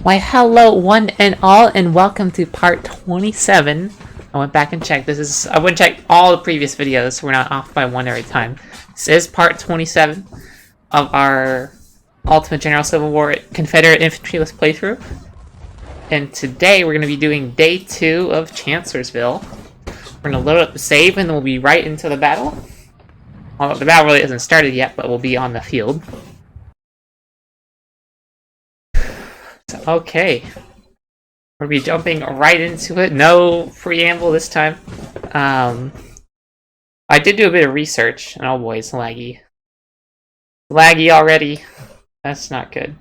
Why, hello, one and all, and welcome to part 27. I went back and checked. I went and checked all the previous videos, so we're not off by one every time. This is part 27 of our Ultimate General Civil War Confederate Infantryless playthrough. And today we're going to be doing day 2 of Chancellorsville. We're going to load up the save and then we'll be right into the battle. Although the battle really hasn't started yet, but we'll be on the field. So, okay. We'll be jumping right into it. No preamble this time. I did do a bit of research, and oh boy, it's laggy. Laggy already. That's not good.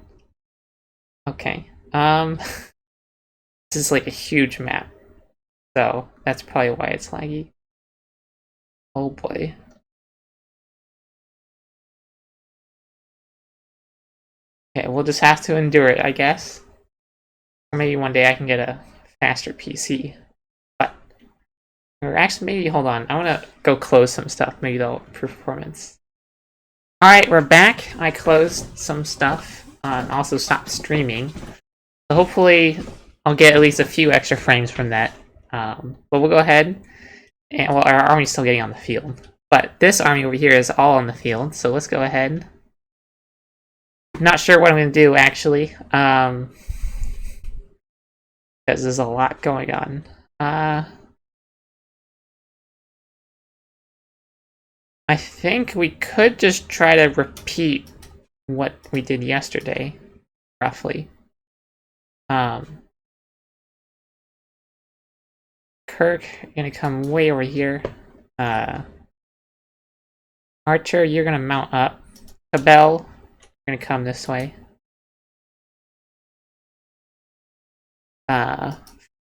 Okay. This is like a huge map. So, that's probably why it's laggy. Oh boy. Okay, we'll just have to endure it, I guess. Or maybe one day I can get a faster PC. But, or actually, maybe, hold on. I want to go close some stuff. Maybe they'll improve performance. Alright, we're back. I closed some stuff and also stopped streaming. So hopefully I'll get at least a few extra frames from that. But we'll go ahead. And, well, our army's still getting on the field. But this army over here is all on the field. So let's go ahead. Not sure what I'm going to do, actually. Because there's a lot going on. I think we could just try to repeat what we did yesterday, roughly. Kirk, you're gonna come way over here. Archer, you're gonna mount up. Cabell, you're gonna come this way.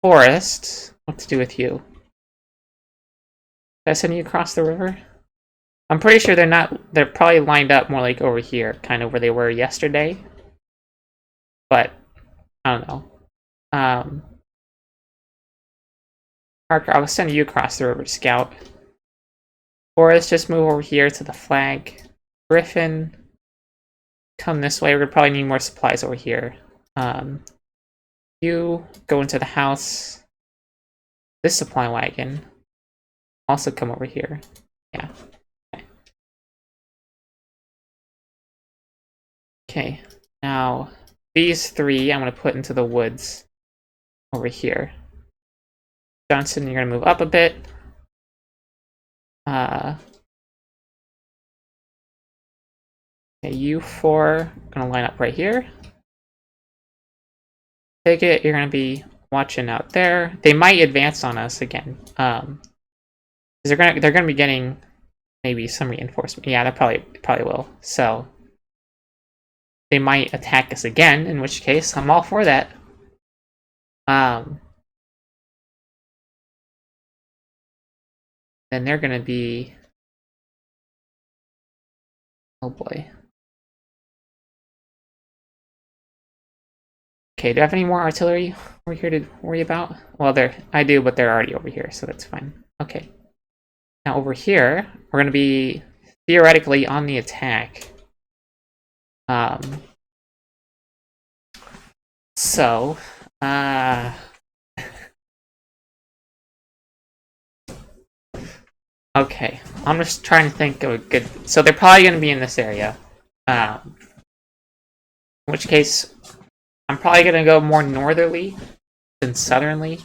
Forrest, what to do with you? Did I send you across the river? I'm pretty sure they're probably lined up more like over here, kind of where they were yesterday. But, I don't know. Parker, I'll send you across the river to scout. Forrest, just move over here to the flag. Griffin, come this way. We're gonna probably need more supplies over here. You go into the house. This supply wagon also come over here. Yeah. Okay, now these three I'm going to put into the woods over here. Johnson, you're going to move up a bit. Okay, you four are going to line up right here. Take it, you're going to be watching out there. They might advance on us again. They're going to be getting maybe some reinforcement. Yeah, they probably will. So they might attack us again, in which case I'm all for that. Then they're gonna be, oh boy. Okay, do I have any more artillery over here to worry about? Well, I do, but they're already over here, so that's fine. Okay. Now over here, we're gonna be theoretically on the attack. So, okay, I'm just trying to think of a good... So they're probably going to be in this area. In which case, I'm probably going to go more northerly than southerly.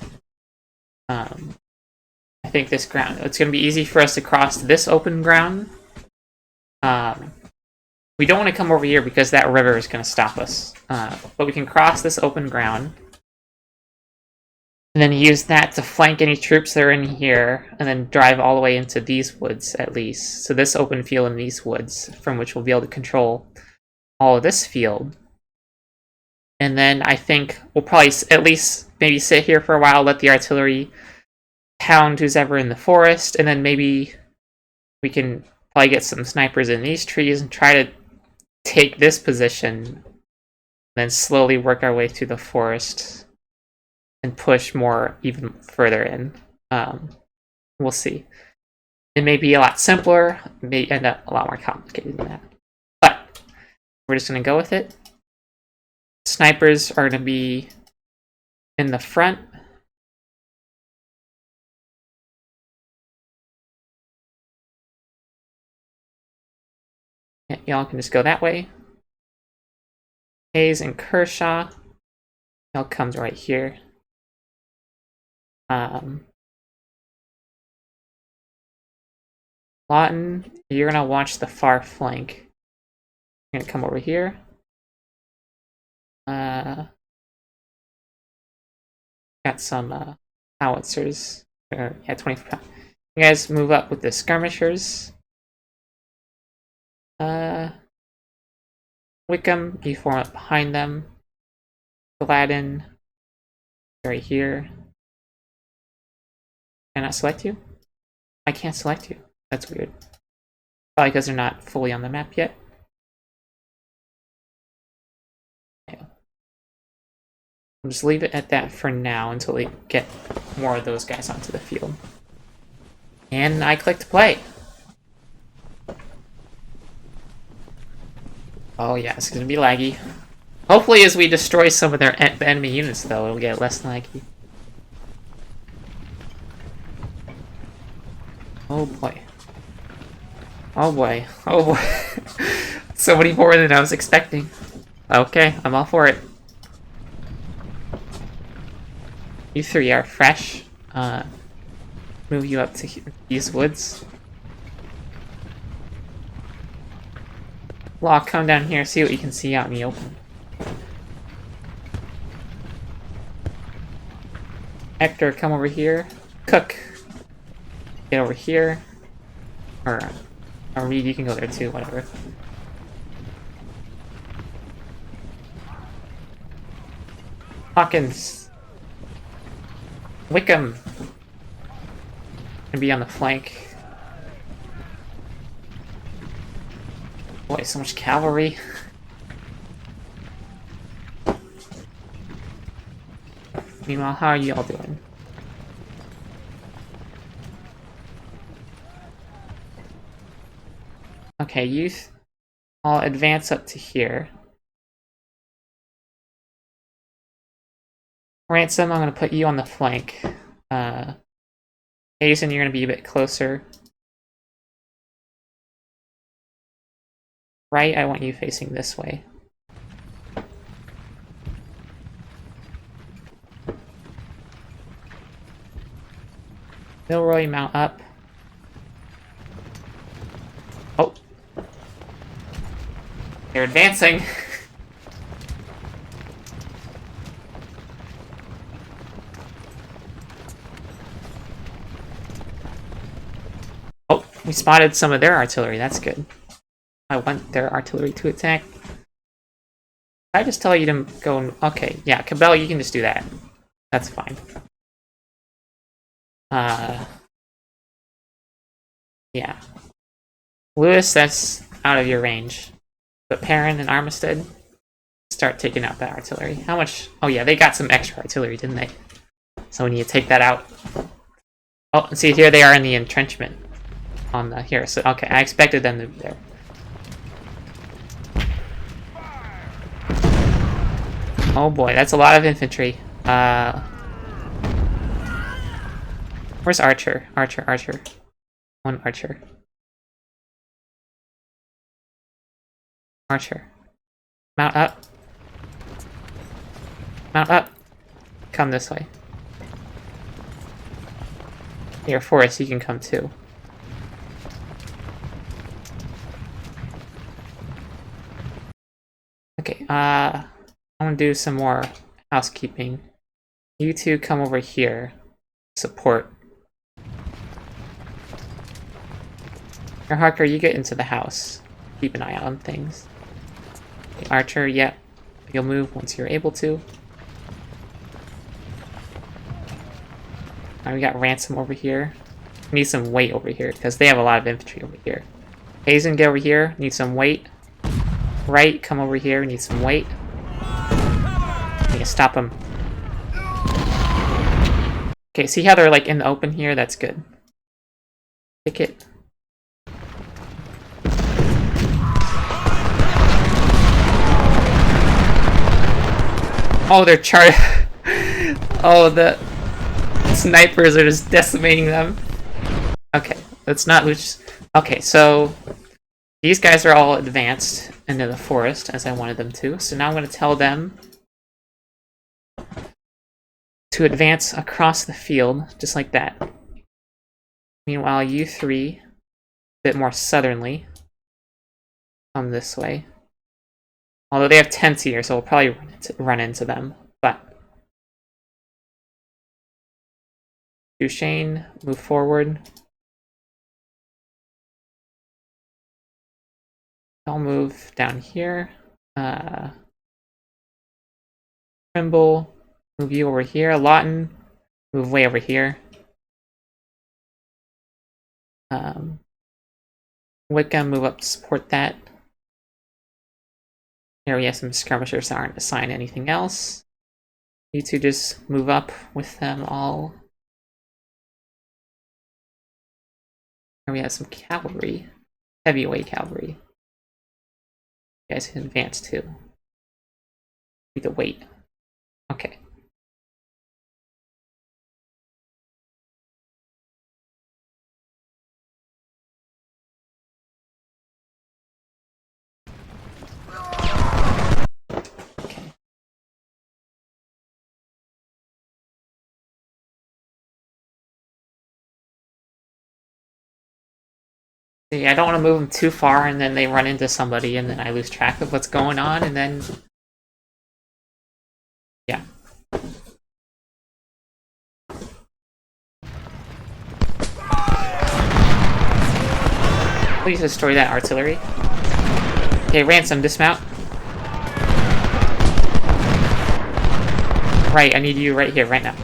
I think this ground... It's going to be easy for us to cross this open ground. We don't want to come over here because that river is going to stop us. But we can cross this open ground. And then use that to flank any troops that are in here, and then drive all the way into these woods, at least. So this open field and these woods, from which we'll be able to control all of this field. And then I think we'll probably at least maybe sit here for a while, let the artillery pound who's ever in the forest, and then maybe we can probably get some snipers in these trees and try to take this position, and then slowly work our way through the forest. And push more even further in. We'll see. It may be a lot simpler, it may end up a lot more complicated than that. But we're just going to go with it. snipers are going to be in the front. Yeah, y'all can just go that way. Hayes and Kershaw. Y'all comes right here. Lawton, you're gonna watch the far flank. You're gonna come over here. Got some howitzers. Yeah, 25. You guys move up with the skirmishers. Wickham, you form up behind them. Gladden, right here. Can I not select you? I can't select you. That's weird. Probably because they're not fully on the map yet. Yeah. I'll just leave it at that for now until we get more of those guys onto the field. And I clicked play. Oh yeah, it's gonna be laggy. Hopefully as we destroy some of their enemy units though, it'll get less laggy. Oh boy. Oh boy. Oh boy. So many more than I was expecting. Okay, I'm all for it. You three are fresh. Move you up to these woods. Law, come down here, see what you can see out in the open. Hector, come over here. Cook, get over here. Or Reed, you can go there too, whatever. Hawkins. Wickham. Gonna be on the flank. Boy, so much cavalry. Meanwhile, how are you all doing? Okay, youth. I'll advance up to here. Ransom, I'm going to put you on the flank. Hazen, you're going to be a bit closer. Right, I want you facing this way. Milroy, mount up. Oh. They're advancing. Oh, we spotted some of their artillery. That's good. I want their artillery to attack. I just tell you to go. Okay, yeah, Cabell, you can just do that. That's fine. Yeah. Lewis, that's out of your range. But Perrin and Armistead, start taking out that artillery. How much? Oh yeah, they got some extra artillery, didn't they? So we need to take that out. Oh, and see, here they are in the entrenchment. On the here. So okay, I expected them to be there. Oh boy, that's a lot of infantry. Where's Archer? Archer. One Archer. Archer. Mount up. Mount up. Come this way. Here, Forrest, you can come too. Okay, I want to do some more housekeeping. You two come over here. Support. Your Harker, you get into the house. Keep an eye out on things. Okay, Archer, yep. You'll move once you're able to. Alright, we got Ransom over here. We need some weight over here, because they have a lot of infantry over here. Hazen, get over here. Need some weight. Right, come over here. Need some weight. We can stop them. Okay, see how they're like in the open here? That's good. Pick it. Oh, they're Oh, the snipers are just decimating them. Okay, let's not lose. Okay, so these guys are all advanced into the forest as I wanted them to. So now I'm going to tell them to advance across the field, just like that. Meanwhile, you three, a bit more southernly, come this way. Although they have tents here, so we'll probably run into them. But Duchesne, move forward. I'll move down here. Trimble, move you over here. Lawton, move way over here. Wickham, move up to support that. Here we have some skirmishers that aren't assigned anything else. You two just move up with them all. Here we have some cavalry. Heavyweight cavalry. You guys can advance too. Need to wait. Okay. Okay. See, I don't want to move them too far and then they run into somebody and then I lose track of what's going on and then... Yeah. Please destroy that artillery. Okay, Ransom, dismount. Right, I need you right here, right now.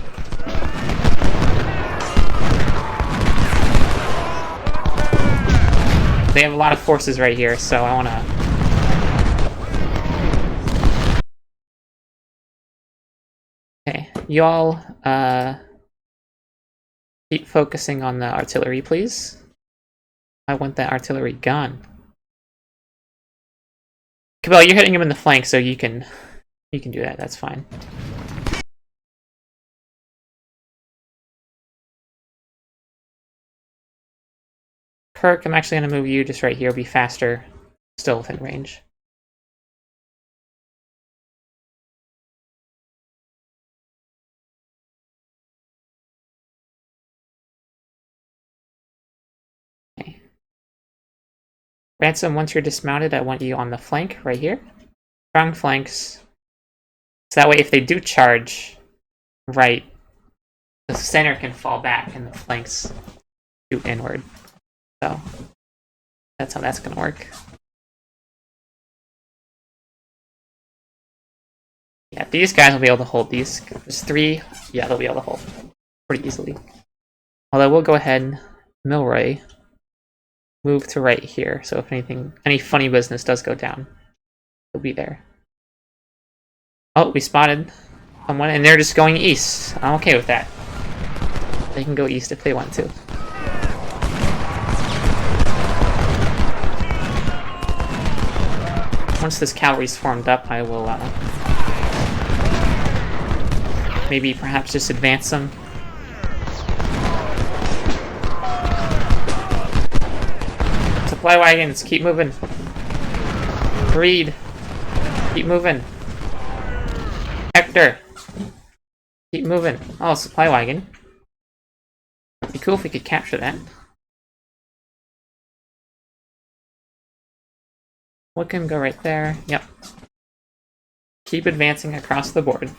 They have a lot of forces right here, so I want to... Okay, y'all, keep focusing on the artillery, please. I want that artillery gone. Cabell, you're hitting him in the flank, so you can do that, that's fine. Kirk, I'm actually going to move you just right here, be faster, still within range. Okay. Ransom, once you're dismounted, I want you on the flank, right here. Strong flanks. So that way, if they do charge, right, the center can fall back and the flanks shoot inward. So that's how that's going to work. Yeah, these guys will be able to hold these. There's three. Yeah, they'll be able to hold pretty easily. Although we'll go ahead, Milroy, move to right here. So if any funny business does go down, he'll be there. Oh, we spotted someone, and they're just going east. I'm okay with that. They can go east if they want to. Once this cavalry's formed up, I will maybe perhaps just advance them. Supply wagons, keep moving. Breed, keep moving. Hector, keep moving. Oh, supply wagon. It'd be cool if we could capture that. We can go right there. Yep. Keep advancing across the board.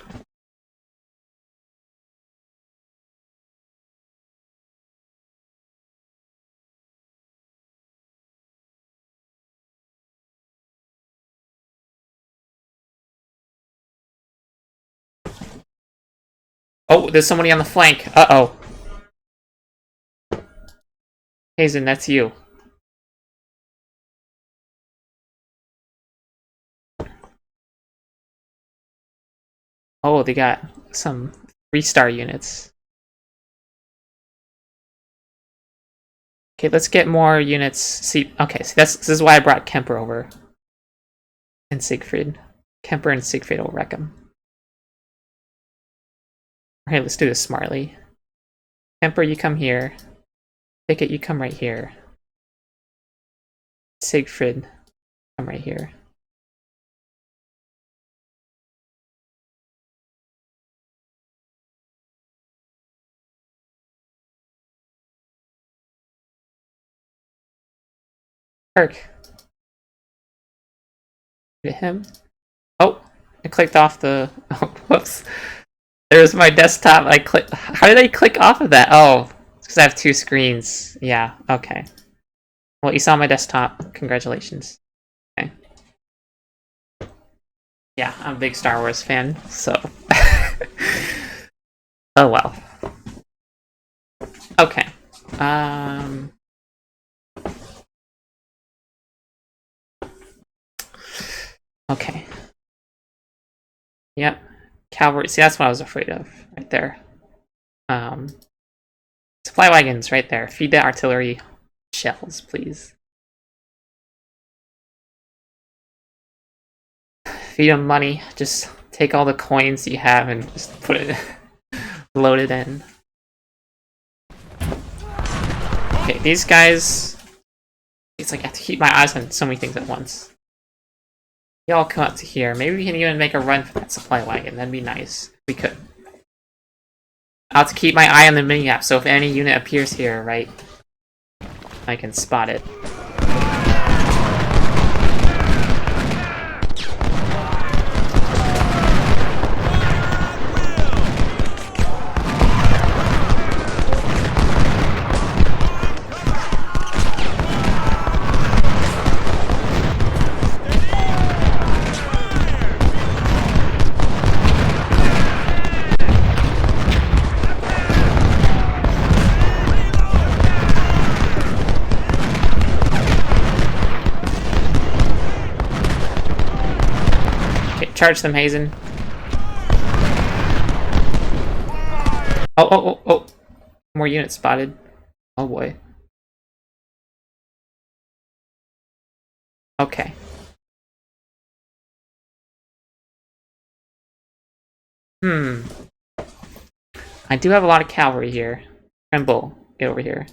Oh, there's somebody on the flank. Uh-oh. Hazen, that's you. Oh, they got some 3-star units. Okay, let's get more units. See, okay, so this is why I brought Kemper over. And Siegfried. Kemper and Siegfried will wreck him. Okay, let's do this smartly. Temper, you come here. Ticket, you come right here. Siegfried, come right here. Kirk. Hit him. Oh, I clicked off the. Oh, whoops. There's my desktop. I click. How did I click off of that? Oh, it's because I have two screens. Yeah. Okay. Well, you saw my desktop. Congratulations. Okay. Yeah, I'm a big Star Wars fan, so. Oh well. Okay. Okay. Yep. Cavalry. See, that's what I was afraid of, right there. Um. Supply wagons, right there. Feed the artillery shells, please. Feed them money. Just take all the coins you have and just put it, load it in. Okay, these guys. It's like I have to keep my eyes on so many things at once. Y'all come up to here. Maybe we can even make a run for that supply wagon. That'd be nice. We could. I'll have to keep my eye on the mini-map, so if any unit appears here, right, I can spot it. Charge them, Hazen. Oh. More units spotted. Oh boy. Okay. I do have a lot of cavalry here. Tremble, get over here.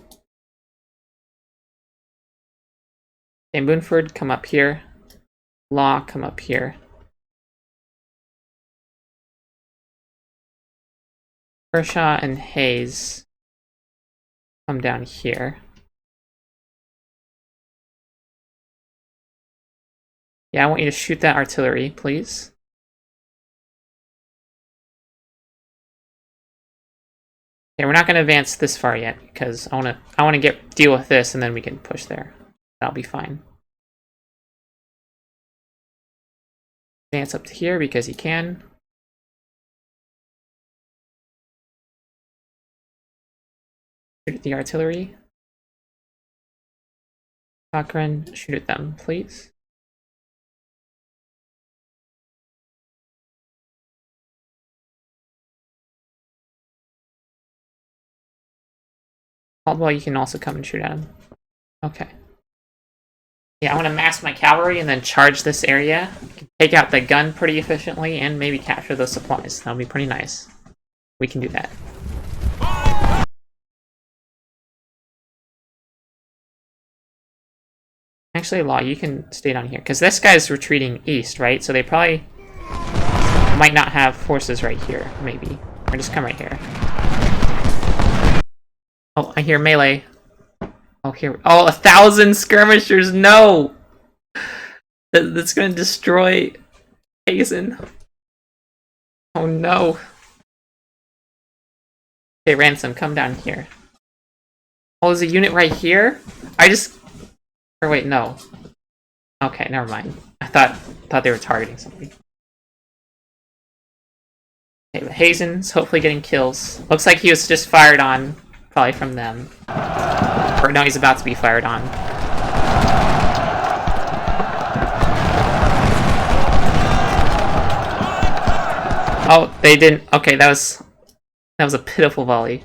Okay, Moonford, come up here. Law, come up here. Kershaw and Hayes, come down here. Yeah, I want you to shoot that artillery, please. Okay, we're not going to advance this far yet because I want to deal with this and then we can push there. That'll be fine. Advance up to here because he can. Shoot at the artillery. Cochrane, shoot at them, please. Caldwell, you can also come and shoot at him. Okay. Yeah, I want to mass my cavalry and then charge this area. Take out the gun pretty efficiently and maybe capture those supplies. That'll be pretty nice. We can do that. Actually, Law, you can stay down here. Because this guy's retreating east, right? So they probably might not have forces right here, maybe. Or just come right here. Oh, I hear melee. Oh, here. Oh, 1,000 skirmishers! No! That's gonna destroy Hazen. Oh no. Okay, Ransom, come down here. Oh, there's a unit right here? Or wait, no. Okay, never mind. I thought they were targeting something. Okay, but Hazen's hopefully getting kills. Looks like he was just fired on, probably from them. Or no, he's about to be fired on. Oh, they didn't. Okay, that was a pitiful volley.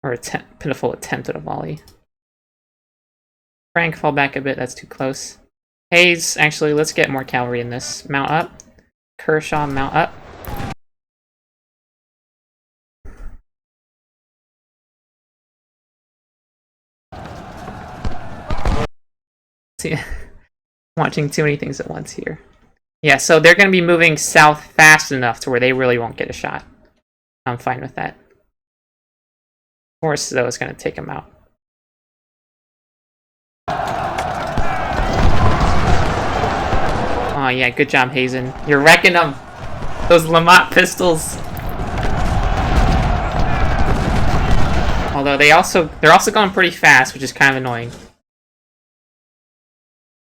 Or a pitiful attempt at a volley. Frank, fall back a bit. That's too close. Hayes, actually, let's get more cavalry in this. Mount up. Kershaw, mount up. See, watching too many things at once here. Yeah, so they're going to be moving south fast enough to where they really won't get a shot. I'm fine with that. Force, though, is going to take them out. Oh, yeah, good job, Hazen. You're wrecking them. Those Lamont pistols. Although they're also going pretty fast, which is kind of annoying.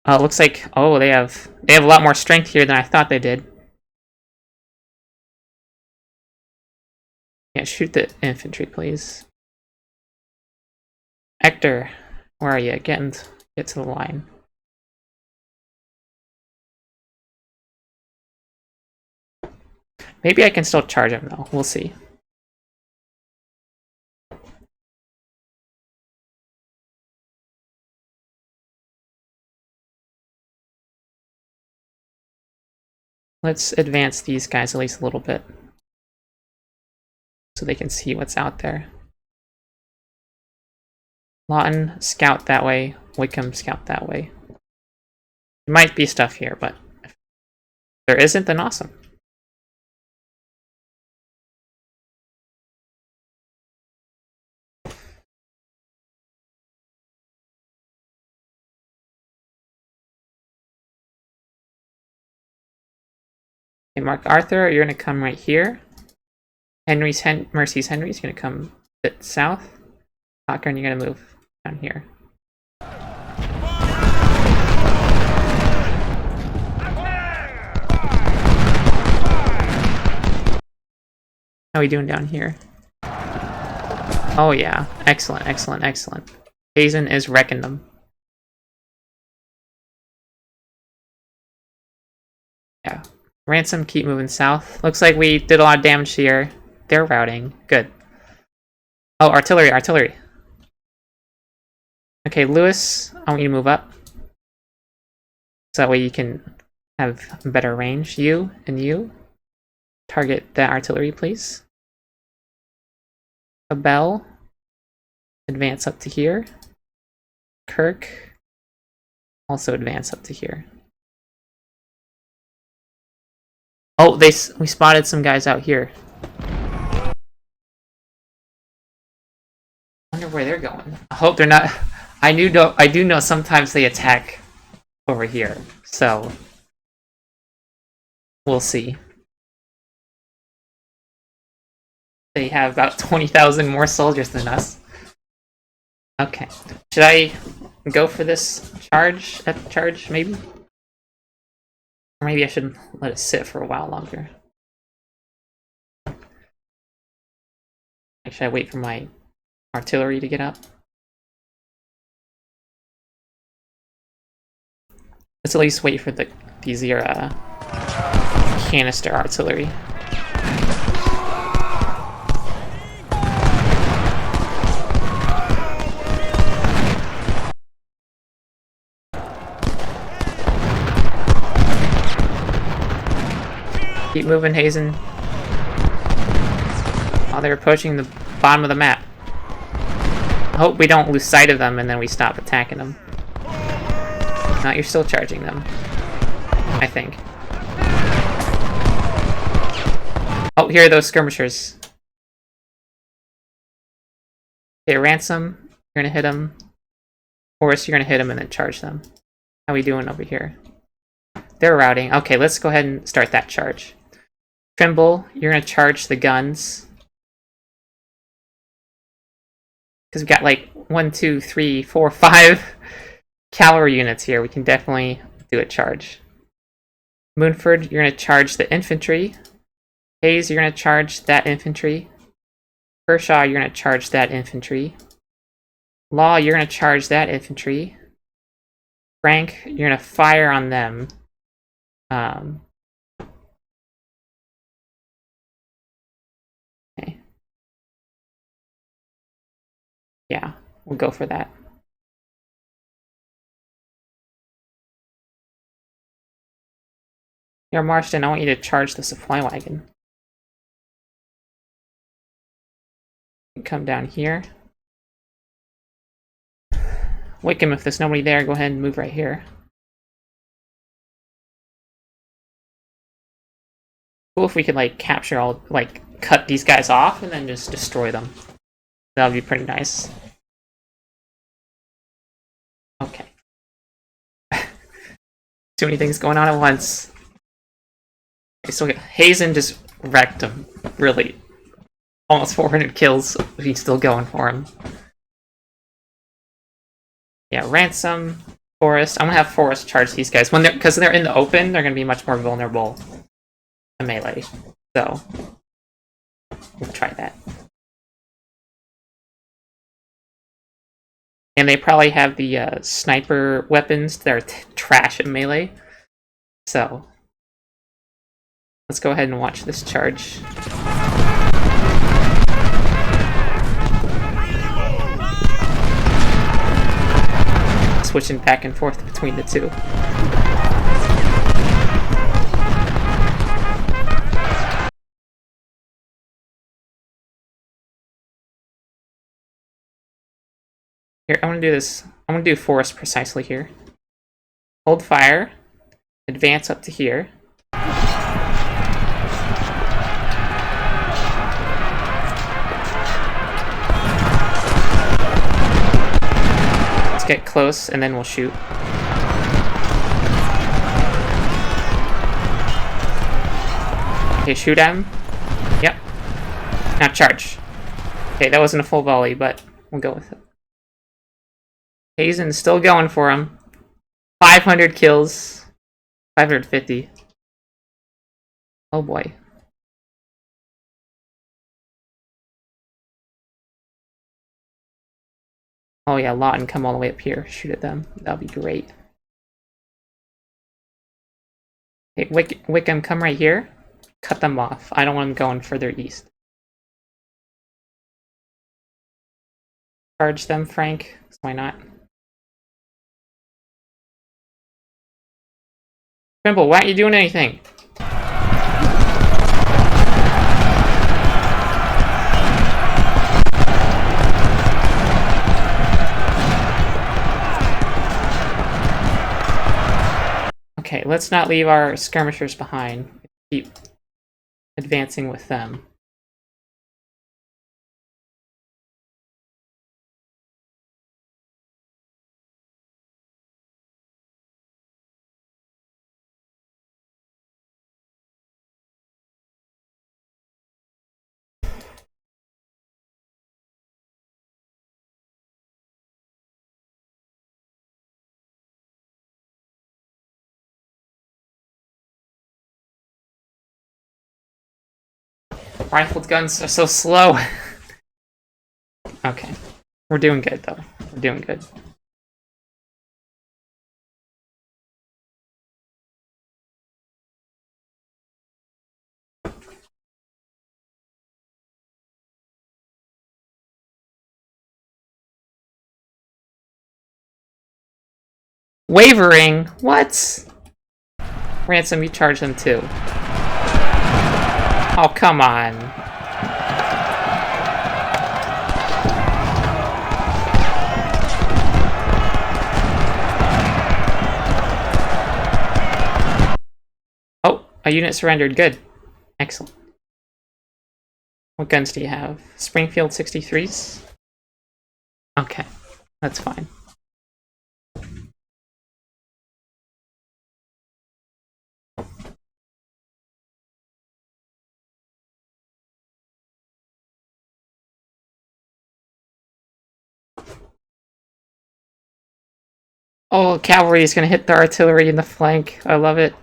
It looks like they have a lot more strength here than I thought they did. Yeah, shoot the infantry, please. Hector, where are you? Get to the line. Maybe I can still charge him though. We'll see. Let's advance these guys at least a little bit so they can see what's out there. Lawton, scout that way. Wickham, scout that way. There might be stuff here, but if there isn't, then awesome. Okay, Mark Arthur, you're going to come right here. Mercy's Henry's going to come a bit south. Cochran, you're going to move down here. How are we doing down here? Oh yeah, excellent, excellent, excellent. Hazen is wrecking them. Yeah. Ransom, keep moving south. Looks like we did a lot of damage here. They're routing. Good. Oh, artillery, artillery. Okay, Lewis, I want you to move up. So that way you can have better range. You and you. Target that artillery, please. A bell. Advance up to here. Kirk. Also advance up to here. Oh, we spotted some guys out here. I wonder where they're going. I hope they're not. I do know sometimes they attack over here, so we'll see. They have about 20,000 more soldiers than us. Okay, should I go for this charge? Charge, maybe? Or maybe I should let it sit for a while longer. Should I wait for my artillery to get up? Let's at least wait for these canister artillery. Keep moving, Hazen. Oh, they're approaching the bottom of the map. I hope we don't lose sight of them and then we stop attacking them. No, you're still charging them. I think. Oh, here are those skirmishers. Okay, Ransom, you're gonna hit them. Forrest, you're gonna hit them and then charge them. How are we doing over here? They're routing. Okay, let's go ahead and start that charge. Trimble, you're gonna charge the guns. Because we've got like 1, 2, 3, 4, 5 cavalry units here. We can definitely do a charge. Moonford, you're gonna charge the infantry. Hayes, you're gonna charge that infantry. Kershaw, you're gonna charge that infantry. Law, you're gonna charge that infantry. Frank, you're gonna fire on them. Okay. Yeah, we'll go for that. You're Marston, I want you to charge the supply wagon. Come down here. Wickham, if there's nobody there, go ahead and move right here. Cool if we could, like, capture all, like, cut these guys off and then just destroy them. That would be pretty nice. Okay. Too many things going on at once. Okay, so Hazen just wrecked him. Really. Almost 400 kills. He's still going for him. Yeah, Ransom, Forrest. I'm gonna have Forrest charge these guys. Because they're in the open, they're gonna be much more vulnerable to melee. So, we'll try that. And they probably have the sniper weapons that are trash at melee. So, let's go ahead and watch this charge. Switching back and forth between the two. Here, I want to do this. I want to do Forest precisely here. Hold fire. Advance up to here. Let's get close and then we'll shoot. Okay, shoot at him. Yep. Now charge. Okay, that wasn't a full volley, but we'll go with it. Hazen's still going for him. 500 kills. 550. Oh boy. Oh yeah, Lawton, come all the way up here. Shoot at them. That'll be great. Hey, Wickham, come right here. Cut them off. I don't want them going further east. Charge them, Frank. Why not? Trimble, why aren't you doing anything? Okay, let's not leave our skirmishers behind. Keep advancing with them. Rifled guns are so slow. Okay. We're doing good, though. We're doing good. Wavering? What? Ransom, you charge them too. Oh, come on. Oh, a unit surrendered. Good. Excellent. What guns do you have? Springfield 63s? Okay, that's fine. Oh, cavalry is going to hit the artillery in the flank. I love it.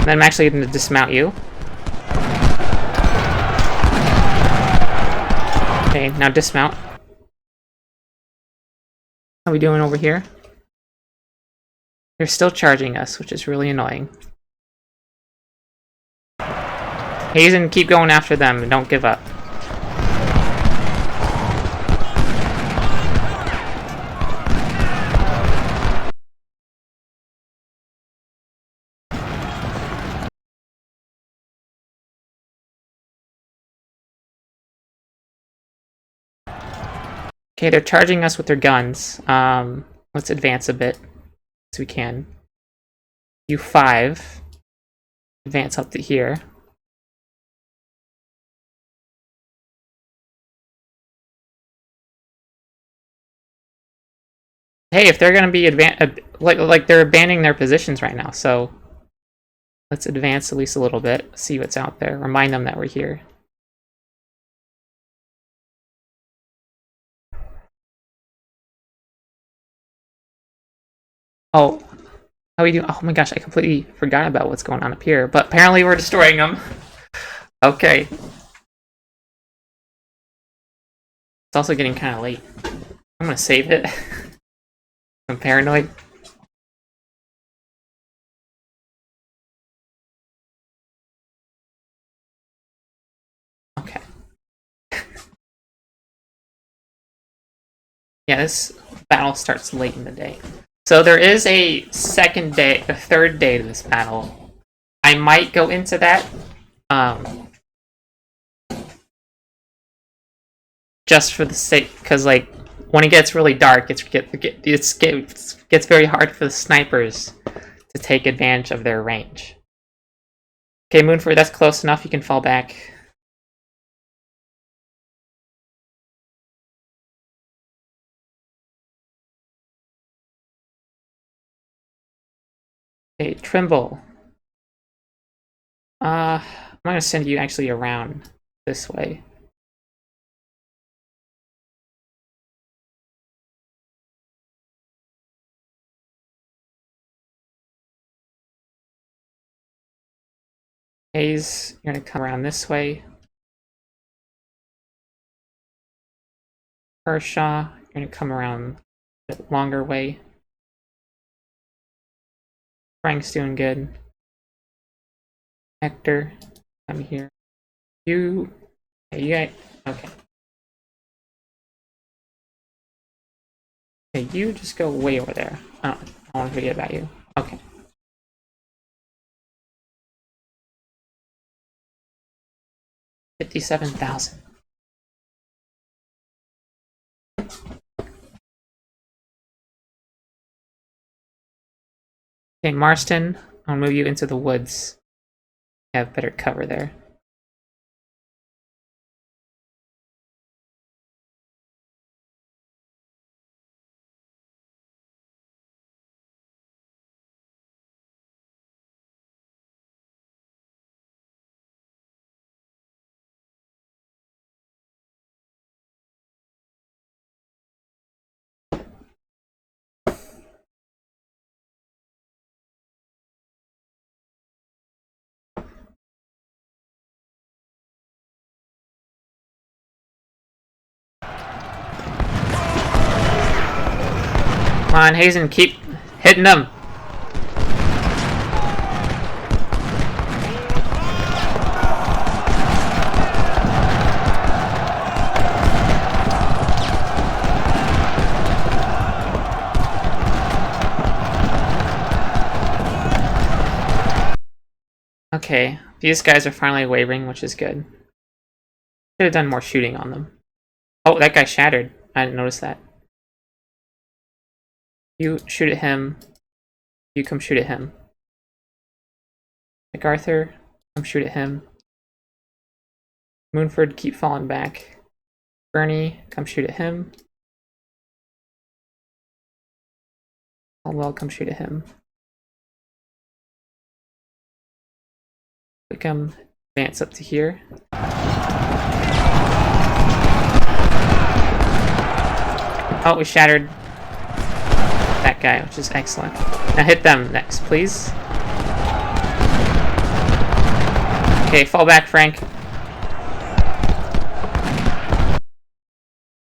Then I'm actually going to dismount you. Okay, now dismount. How are we doing over here? They're still charging us, which is really annoying. Hazen, keep going after them and don't give up. Okay, they're charging us with their guns. Let's advance a bit as we can. U5. Advance up to here. Hey, if they're gonna be like they're abandoning their positions right now, so let's advance at least a little bit, see what's out there. Remind them that we're here. Oh, how we do? Oh my gosh, I completely forgot about what's going on up here. But apparently we're destroying them. Okay. It's also getting kind of late. I'm gonna save it. I'm paranoid. Okay. Yeah, this battle starts late in the day. So there is a third day to this battle. I might go into that. Just for the sake, because like when it gets really dark, it gets very hard for the snipers to take advantage of their range. Okay, Moonford, that's close enough. You can fall back. Okay, Trimble. I'm gonna send you actually around this way. Hayes, you're gonna come around this way. Kershaw, you're gonna come around a bit longer way. Frank's doing good. Hector, come here. You, hey, you guys, okay. Okay, you just go way over there. Oh, I want to forget about you. Okay. 57,000. Okay, Marston, I'll move you into the woods. You have better cover there. Come on, Hazen, keep hitting them. Okay, these guys are finally wavering, which is good. Should have done more shooting on them. Oh, that guy shattered. I didn't notice that. You shoot at him. You come shoot at him. MacArthur, come shoot at him. Moonford, keep falling back. Bernie, come shoot at him. Caldwell, come shoot at him. Wickham, advance up to here. Oh, we shattered that guy, which is excellent. Now hit them next, please. Okay, fall back, Frank.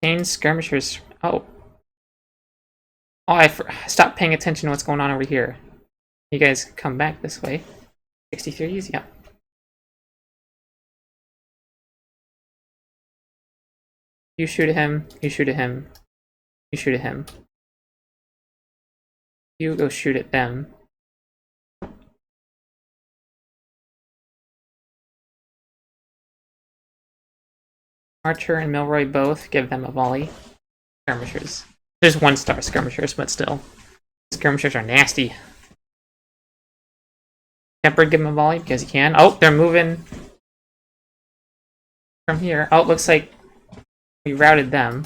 Kane skirmishers. Oh. Oh, I stopped paying attention to what's going on over here. You guys come back this way. 63s, yeah. You shoot at him, you shoot at him, you shoot at him. You go shoot at them. Archer and Milroy both give them a volley. skirmishers. There's 1-star skirmishers, but still. Skirmishers are nasty. Tempered, give him a volley because he can. Oh, they're moving from here. Oh, it looks like we routed them.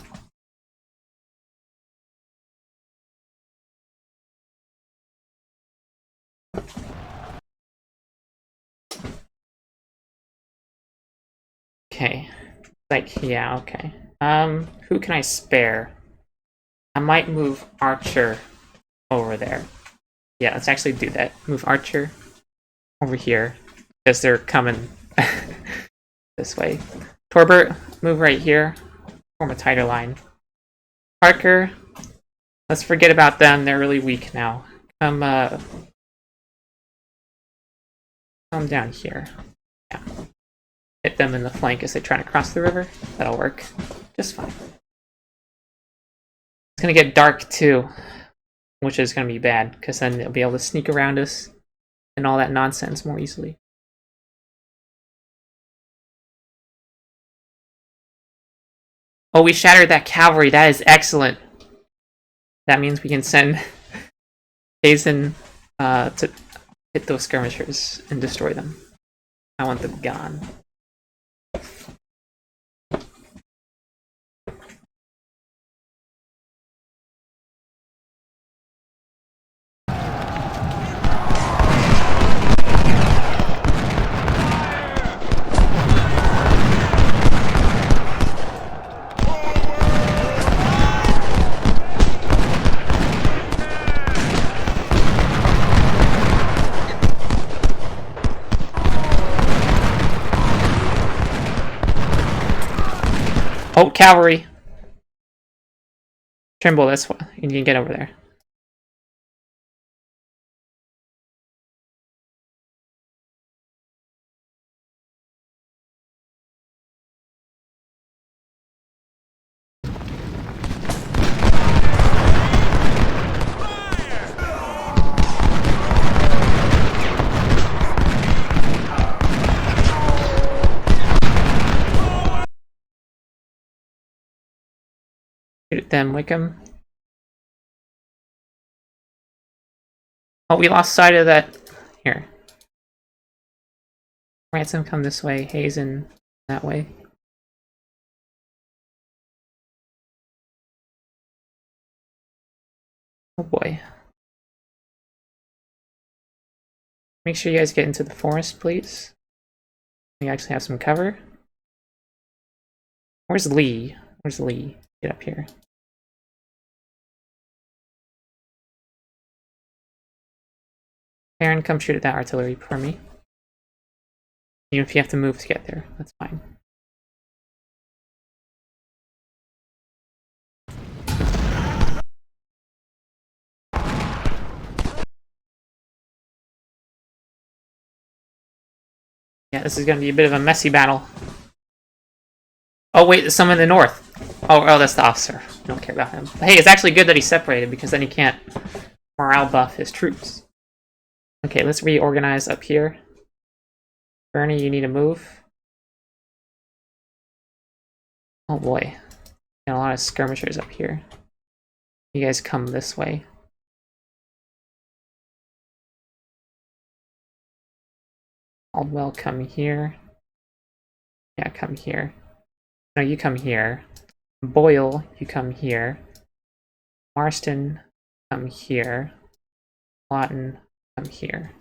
Okay. Like, yeah, okay. Who can I spare? I might move Archer over there. Yeah, let's actually do that. Move Archer over here. Because they're coming this way. Torbert, move right here. Form a tighter line. Parker, let's forget about them. They're really weak now. Come down here. Yeah. Hit them in the flank as they try to cross the river. That'll work just fine. It's gonna get dark too, which is gonna be bad, because then they'll be able to sneak around us and all that nonsense more easily. Oh, we shattered that cavalry. That is excellent. That means we can send Hazen to hit those skirmishers and destroy them. I want them gone. Oh, cavalry! Trimble this one. You can get over there. Shoot at them, Wickham. Oh, we lost sight of that. Here. Ransom, come this way. Hazen, that way. Oh boy. Make sure you guys get into the forest, please. We actually have some cover. Where's Lee? Where's Lee? Get up here. Aaron, come shoot at that artillery for me. Even if you have to move to get there, that's fine. Yeah, this is going to be a bit of a messy battle. Oh wait, there's some in the north. Oh, that's the officer. I don't care about him. But hey, it's actually good that he's separated, because then he can't morale buff his troops. Okay, let's reorganize up here. Bernie, you need to move. Oh boy. Got a lot of skirmishers up here. You guys come this way. Caldwell, come here. Yeah, come here. No, you come here. Boyle, you come here. Marston, come here. Lawton, come here.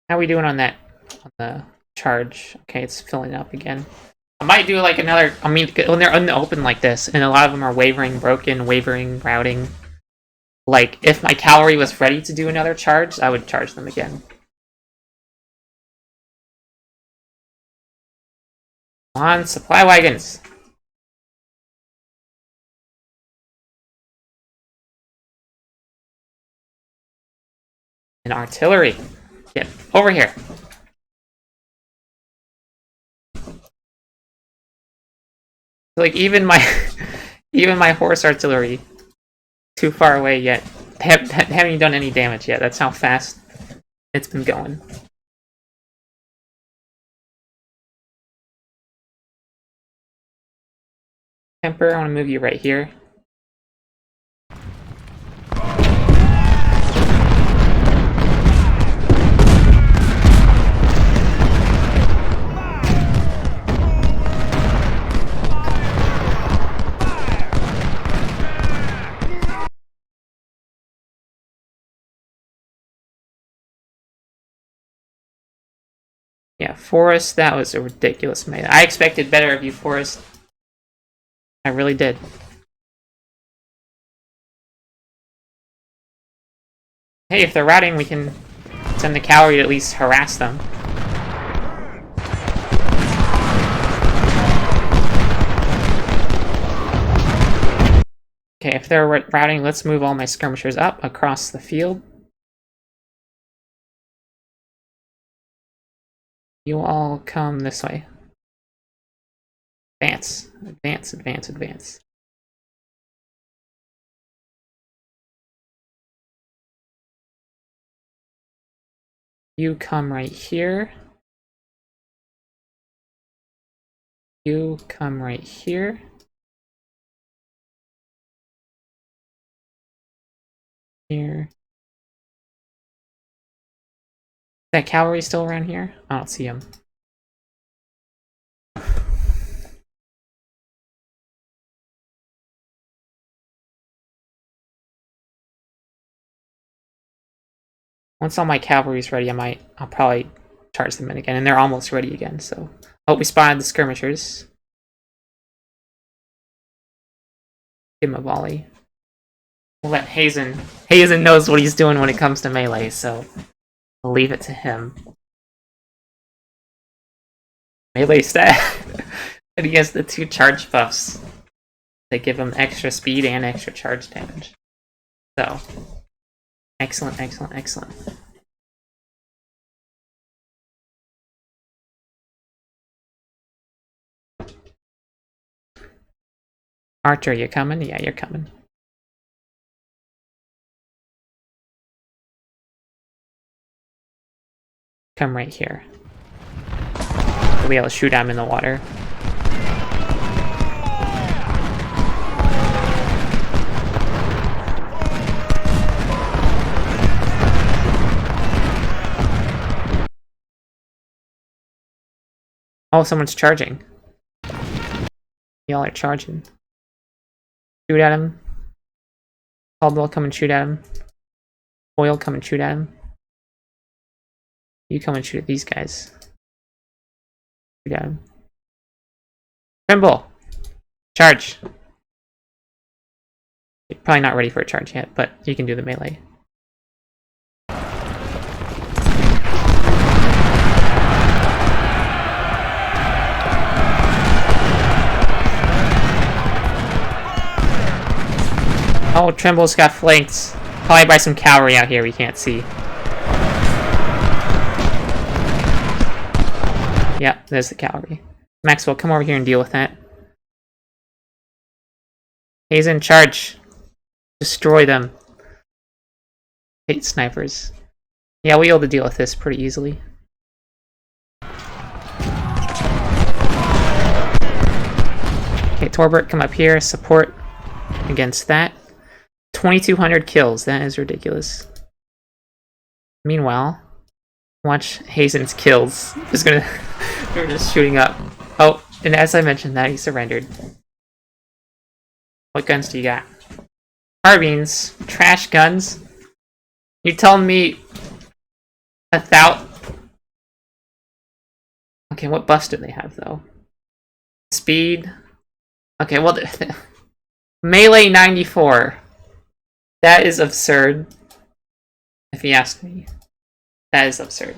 How are we doing on that? On the charge? Okay, it's filling up again. I might do like another. I mean, when they're in the open like this, and a lot of them are wavering, broken, wavering, routing. Like, if my cavalry was ready to do another charge, I would charge them again. Come on, supply wagons! And artillery! Get over here! Like, even my horse artillery, too far away yet. Haven't even done any damage yet. That's how fast it's been going. Kemper, I want to move you right here. Yeah, Forrest, that was a ridiculous melee. I expected better of you, Forrest. I really did. Hey, if they're routing, we can send the cavalry to at least harass them. Okay, if they're routing, let's move all my skirmishers up across the field. You all come this way. Advance, advance, advance, advance. You come right here. You come right here. Here. Is that cavalry still around here? I don't see him. Once all my cavalry's ready, I'll probably charge them in again, and they're almost ready again, so. Oh, we spotted the skirmishers. Give him a volley. We'll let Hazen. Hazen knows what he's doing when it comes to melee, so I'll leave it to him. Melee stat. And he has the 2 charge buffs. They give him extra speed and extra charge damage. So, excellent, excellent, excellent. Archer, you coming? Yeah, you're coming. Come right here. We'll be able to shoot him in the water. Oh, someone's charging. Y'all are charging. Shoot at him. Caldwell, come and shoot at him. Boyle, come and shoot at him. You come and shoot at these guys. Shoot at him. Trimble! Charge! You're probably not ready for a charge yet, but you can do the melee. Oh, Trimble's got flanked. Probably by some cavalry out here we can't see. Yep, there's the cavalry. Maxwell, come over here and deal with that. He's in charge. Destroy them. Hate snipers. Yeah, we'll be able to deal with this pretty easily. Okay, Torbert, come up here. Support against that. 2,200 kills. That is ridiculous. Meanwhile, watch Hazen's kills. Just gonna... We're just shooting up. Oh, and as I mentioned that, he surrendered. What guns do you got? Carbines. Trash guns. You're telling me 1,000... Okay, what buffs do they have, though? Speed. Okay, well... Melee 94. That is absurd. If you ask me. That is absurd.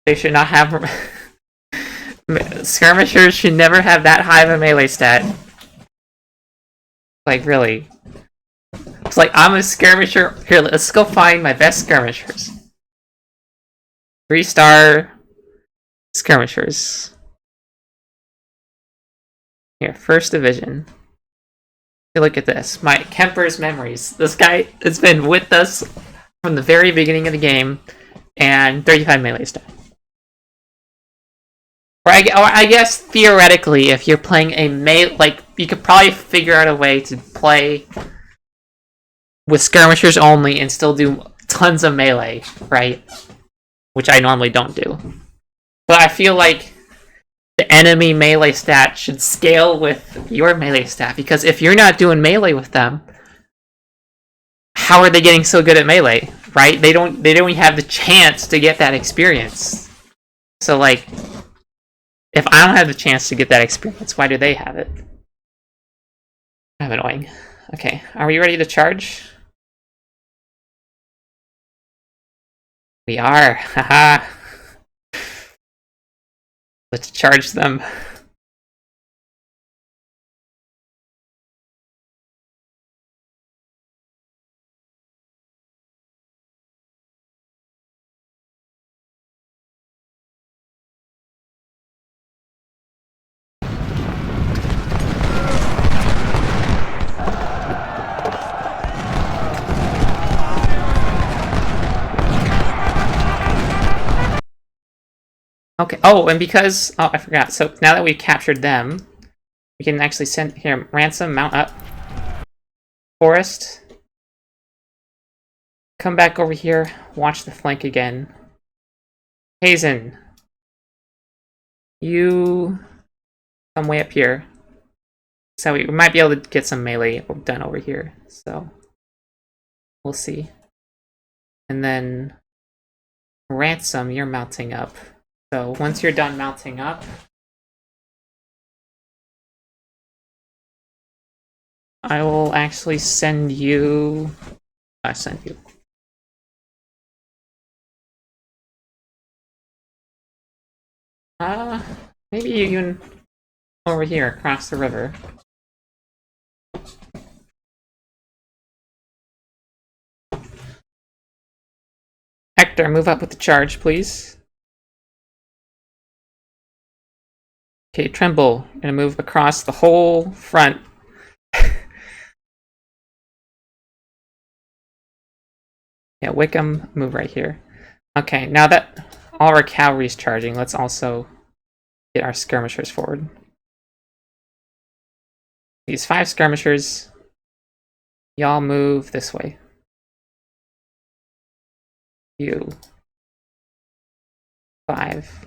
They should not have... Skirmishers should never have that high of a melee stat. Like, really. It's like, I'm a skirmisher. Here, let's go find my best skirmishers. 3-star skirmishers. Here, 1st Division. Hey, look at this. My Kemper's Memories. This guy has been with us from the very beginning of the game, and 35 melee stat. I guess theoretically, if you're playing a like, you could probably figure out a way to play with skirmishers only and still do tons of melee, right? Which I normally don't do. But I feel like the enemy melee stat should scale with your melee stat, because if you're not doing melee with them, how are they getting so good at melee, right? They don't even have the chance to get that experience. So like, if I don't have the chance to get that experience, why do they have it? Kind of annoying. Okay, are we ready to charge? We are. Haha. Let's charge them. Okay. Oh, and because I forgot. So now that we've captured them, we can actually send here ransom, mount up, forest. Come back over here. Watch the flank again. Hazen, you come way up here. So we might be able to get some melee done over here. So we'll see. And then ransom, you're mounting up. So once you're done mounting up, I will actually send you. I sent you. Maybe you can over here across the river. Hector, move up with the charge, please. Okay, Tremble, you're gonna move across the whole front. Yeah, Wickham, move right here. Okay, now that all our cavalry's charging, let's also get our skirmishers forward. These 5 skirmishers, y'all move this way. You. 5.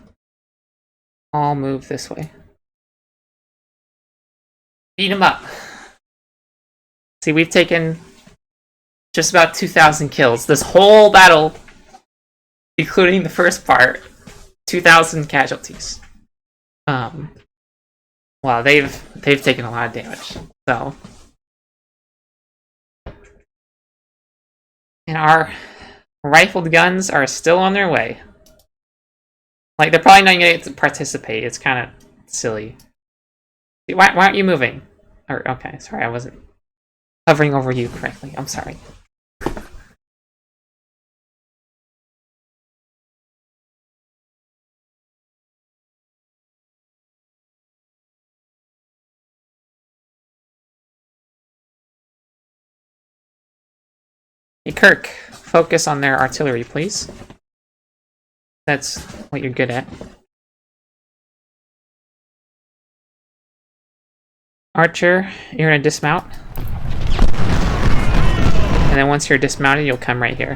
All move this way. Beat them up. See, we've taken just about 2,000 kills. This whole battle, including the first part, 2,000 casualties. Well, they've taken a lot of damage. So, and our rifled guns are still on their way. Like, they're probably not going to get to participate. It's kind of silly. Why aren't you moving? Or, okay, sorry, I wasn't hovering over you correctly. I'm sorry. Hey, Kirk, focus on their artillery, please. That's what you're good at. Archer, you're gonna dismount. And then once you're dismounted, you'll come right here.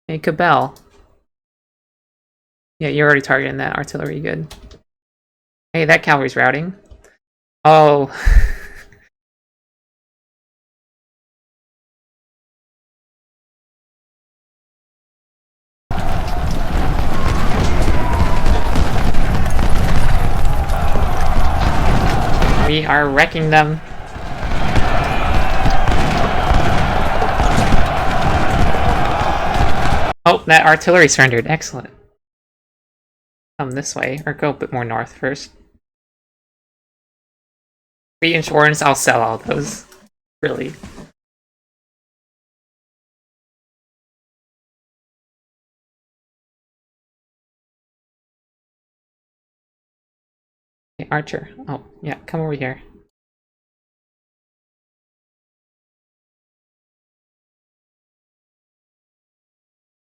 Hey, Cabell. Yeah, you're already targeting that artillery, good. Hey, that cavalry's routing. Oh. We are wrecking them. Oh, that artillery surrendered. Excellent. Come this way, or go a bit more north first. Free insurance, I'll sell all those. Really. Okay, Archer. Oh, yeah, come over here.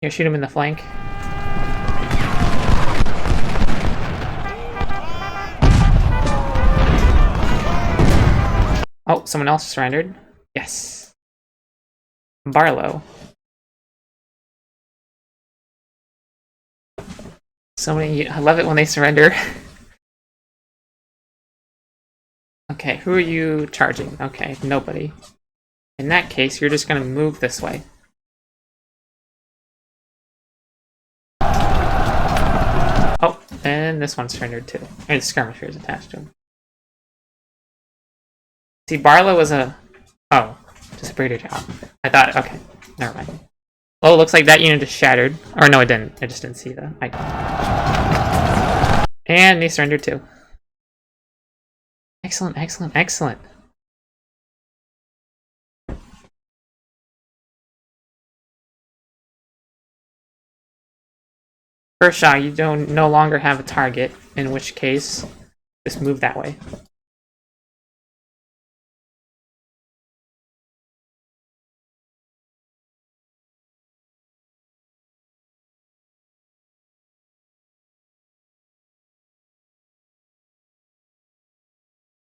Here, shoot him in the flank. Oh, someone else surrendered. Yes. Barlow. I love it when they surrender. Okay, who are you charging? Okay, nobody. In that case, you're just gonna move this way. Oh, and this one surrendered too. And skirmisher is attached to him. See, Barlow was a... Oh, just a breeder job. I thought, okay, never mind. Oh, it looks like that unit just shattered. Or no, it didn't. I just didn't see the icon. And they surrendered too. Excellent, excellent, excellent. First shot, you don't no longer have a target, in which case, just move that way.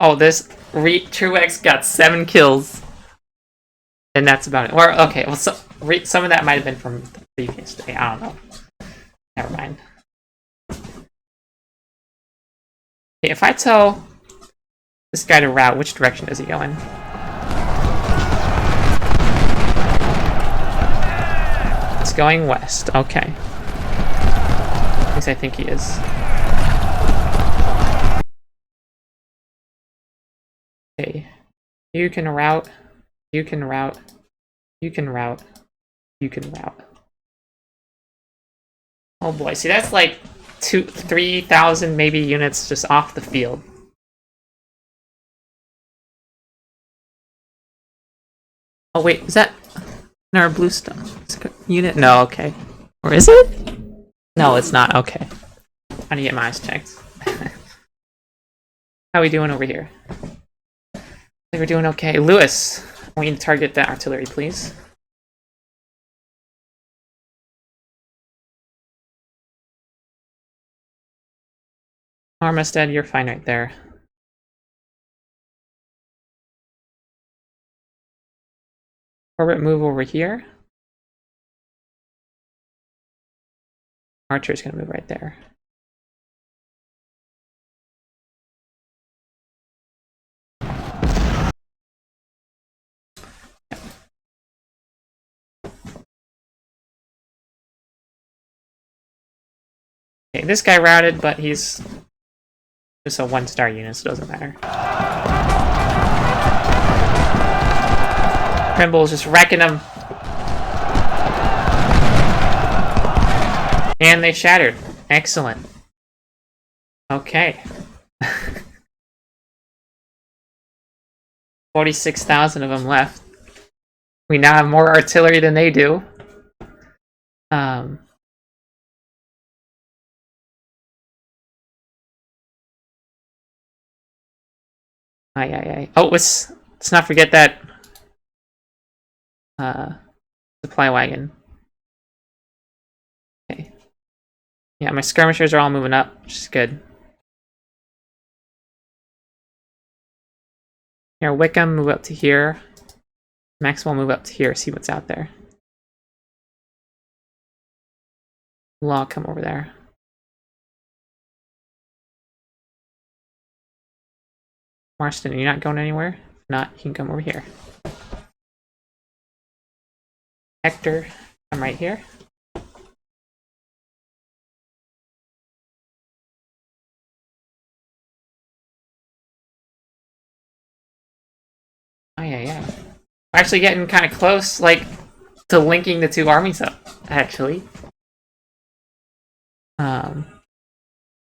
Oh, this Truex got 7 kills. And that's about it. Or, okay, well, some of that might have been from the previous day. I don't know. Never mind. Okay, if I tell this guy to route, which direction is he going? It's going west. Okay. At least I think he is. Okay. You can route. You can route. You can route. You can route. Oh boy, see that's like 3,000 maybe units just off the field. Oh wait, is that our bluestone unit? No, okay. Or is it? No, it's not. Okay. I need to get my eyes checked. How are we doing over here? I think we're doing okay. Lewis, I want you to target that artillery, please. Armistead, you're fine right there. Corbett, move over here. Archer's gonna move right there. Okay, this guy routed, but he's just a 1-star unit, so it doesn't matter. Trimble's just wrecking him. And they shattered. Excellent. Okay. 46,000 of them left. We now have more artillery than they do. Oh, let's not forget that supply wagon. Okay. Yeah, my skirmishers are all moving up, which is good. Here, Wickham, move up to here. Maxwell, move up to here, see what's out there. Law, come over there. Marston, you're not going anywhere? If not, you can come over here. Hector, come right here. Oh, yeah. We're actually getting kind of close, like, to linking the two armies up, actually. Here,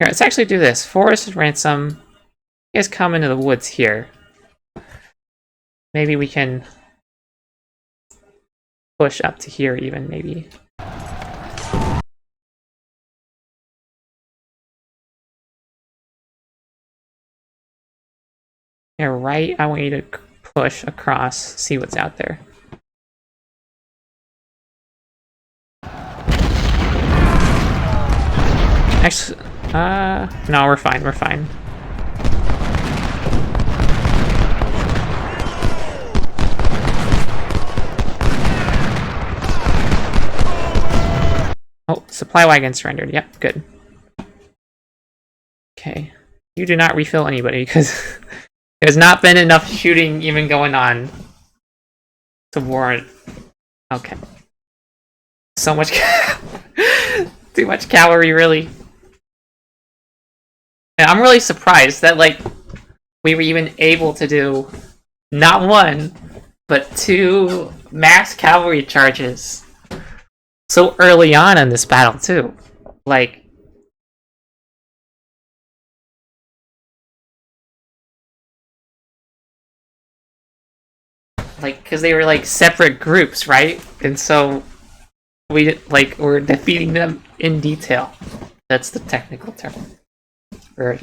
let's actually do this. Forest Ransom, you guys come into the woods here. Maybe we can push up to here even, maybe. Yeah, right, I want you to push across, see what's out there. Actually, no, we're fine, we're fine. Oh, supply wagon surrendered. Yep, good. Okay. You do not refill anybody, because there's not been enough shooting even going on to warrant... Okay. So much... Too much cavalry, really. And I'm really surprised that, like, we were even able to do not one, but 2 mass cavalry charges so early on in this battle, too. Like, because they were, like, separate groups, right? And so we, like, were defeating them in detail. That's the technical term. Or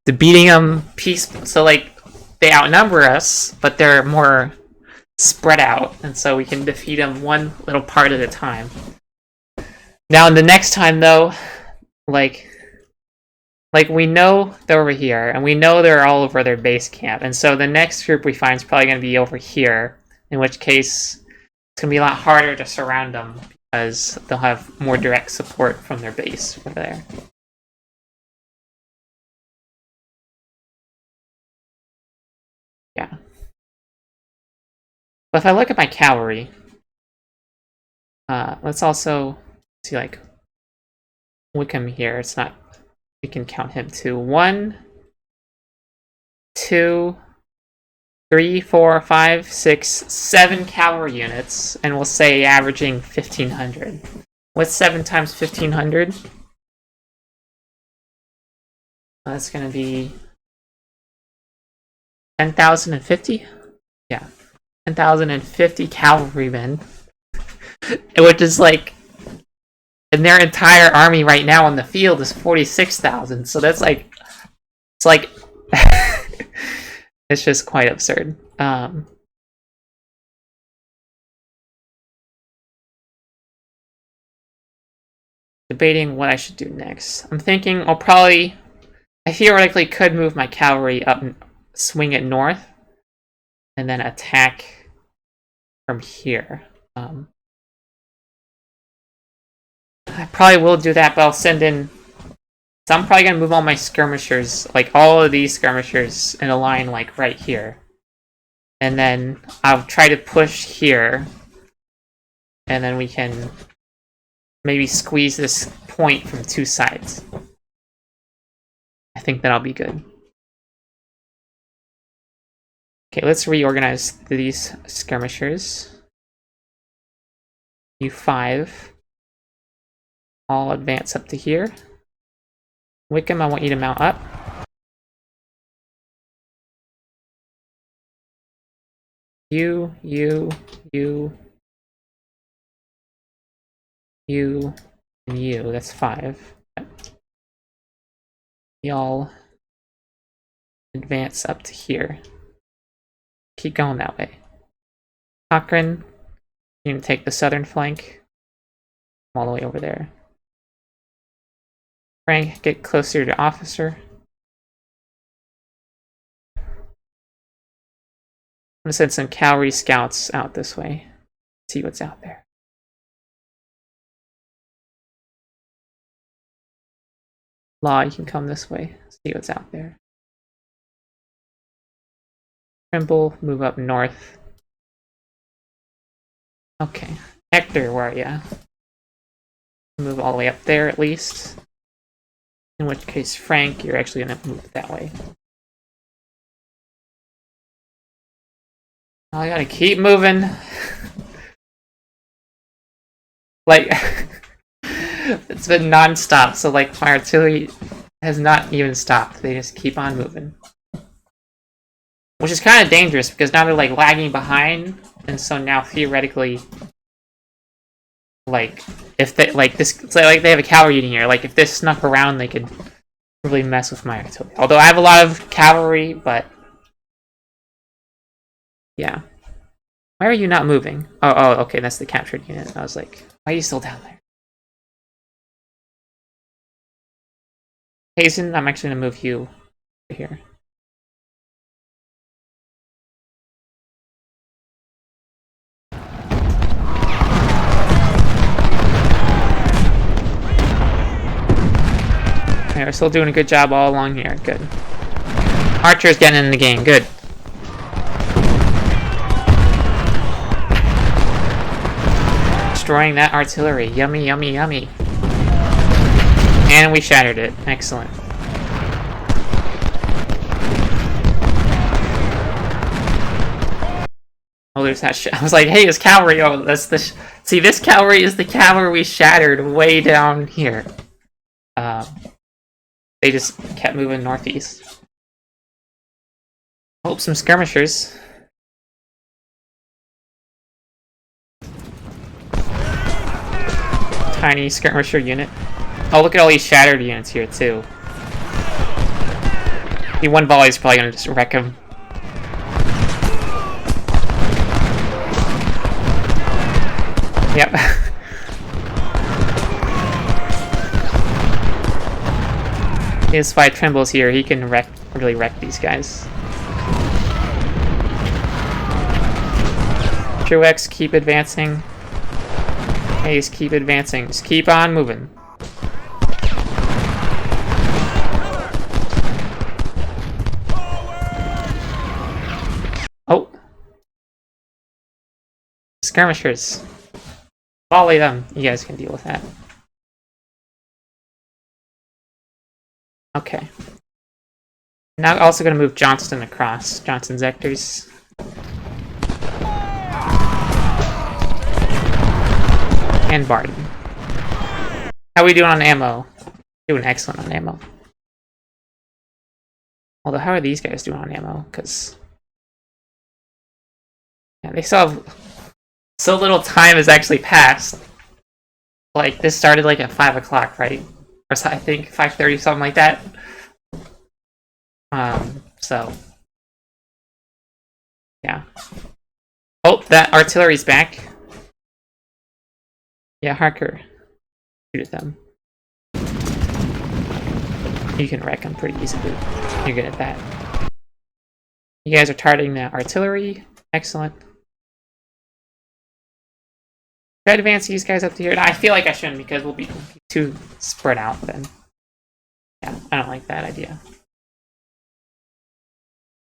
beating them piecemeal. So, like, they outnumber us, but they're more spread out, and so we can defeat them one little part at a time. Now, the next time, though, like we know they're over here, and we know they're all over their base camp, and so the next group we find is probably going to be over here, in which case it's going to be a lot harder to surround them, because they'll have more direct support from their base over there. Yeah. But if I look at my cavalry, let's also see, like, Wickham here. It's not... We can count him too. 1, 2, 3, 4, 5, 6, 7 cavalry units, and we'll say averaging 1,500. What's 7 times 1,500? That's gonna be 10,050? Yeah. 10,050 cavalrymen. Which is like... And their entire army right now on the field is 46,000, so that's like... It's like... It's just quite absurd. Debating what I should do next. I'm thinking I'll probably... I theoretically could move my cavalry up and swing it north, and then attack from here. I probably will do that, but I'll send in... So I'm probably gonna move all my skirmishers, like all of these skirmishers, in a line like right here. And then I'll try to push here, and then we can maybe squeeze this point from 2 sides. I think that'll be good. Okay, let's reorganize these skirmishers. You 5. I'll advance up to here. Wickham, I want you to mount up. You, and you. That's 5. Y'all advance up to here. Keep going that way. Cochrane, you can take the southern flank. All the way over there. Frank, get closer to officer. I'm gonna send some cavalry scouts out this way. See what's out there. Law, you can come this way. See what's out there. Trimble, move up north. Okay. Hector, where are ya? Move all the way up there at least. In which case, Frank, you're actually gonna move that way. I gotta keep moving. Like, it's been non-stop, so like my artillery has not even stopped. They just keep on moving. Which is kind of dangerous, because now they're like lagging behind, and so now theoretically, like, if they, like, this, it's like they have a cavalry unit here, like, if this snuck around, they could really mess with my artillery. Although I have a lot of cavalry, but... Yeah. Why are you not moving? Oh, okay, that's the captured unit. I was like, why are you still down there? Hazen, I'm actually gonna move you over here. Yeah, we're still doing a good job all along here. Good. Archer's getting in the game. Good. Destroying that artillery. Yummy, yummy, yummy. And we shattered it. Excellent. Oh, there's that I was like, hey, it's cavalry. Oh, that's the... See, this cavalry is the cavalry we shattered way down here. They just kept moving northeast. Oh, some skirmishers. Tiny skirmisher unit. Oh, look at all these shattered units here, too. The one volley is probably gonna just wreck him. Yep. His 5 Trembles here, he can really wreck these guys. Truex, keep advancing. Hayes, keep advancing. Just keep on moving. Oh. Skirmishers. Volley them. You guys can deal with that. Okay. Now also going to move Johnston across. Johnston's sectors. And Barton. How are we doing on ammo? Doing excellent on ammo. Although, how are these guys doing on ammo? Because... yeah, they still have... so little time has actually passed. Like, this started like at 5 o'clock, right? Or I think 5:30, something like that. So... yeah. Oh, that artillery's back. Yeah, Harker. Shoot at them. You can wreck them pretty easily. You're good at that. You guys are targeting the artillery. Excellent. Try to advance these guys up to here. I feel like I shouldn't because we'll be too spread out then. Yeah, I don't like that idea.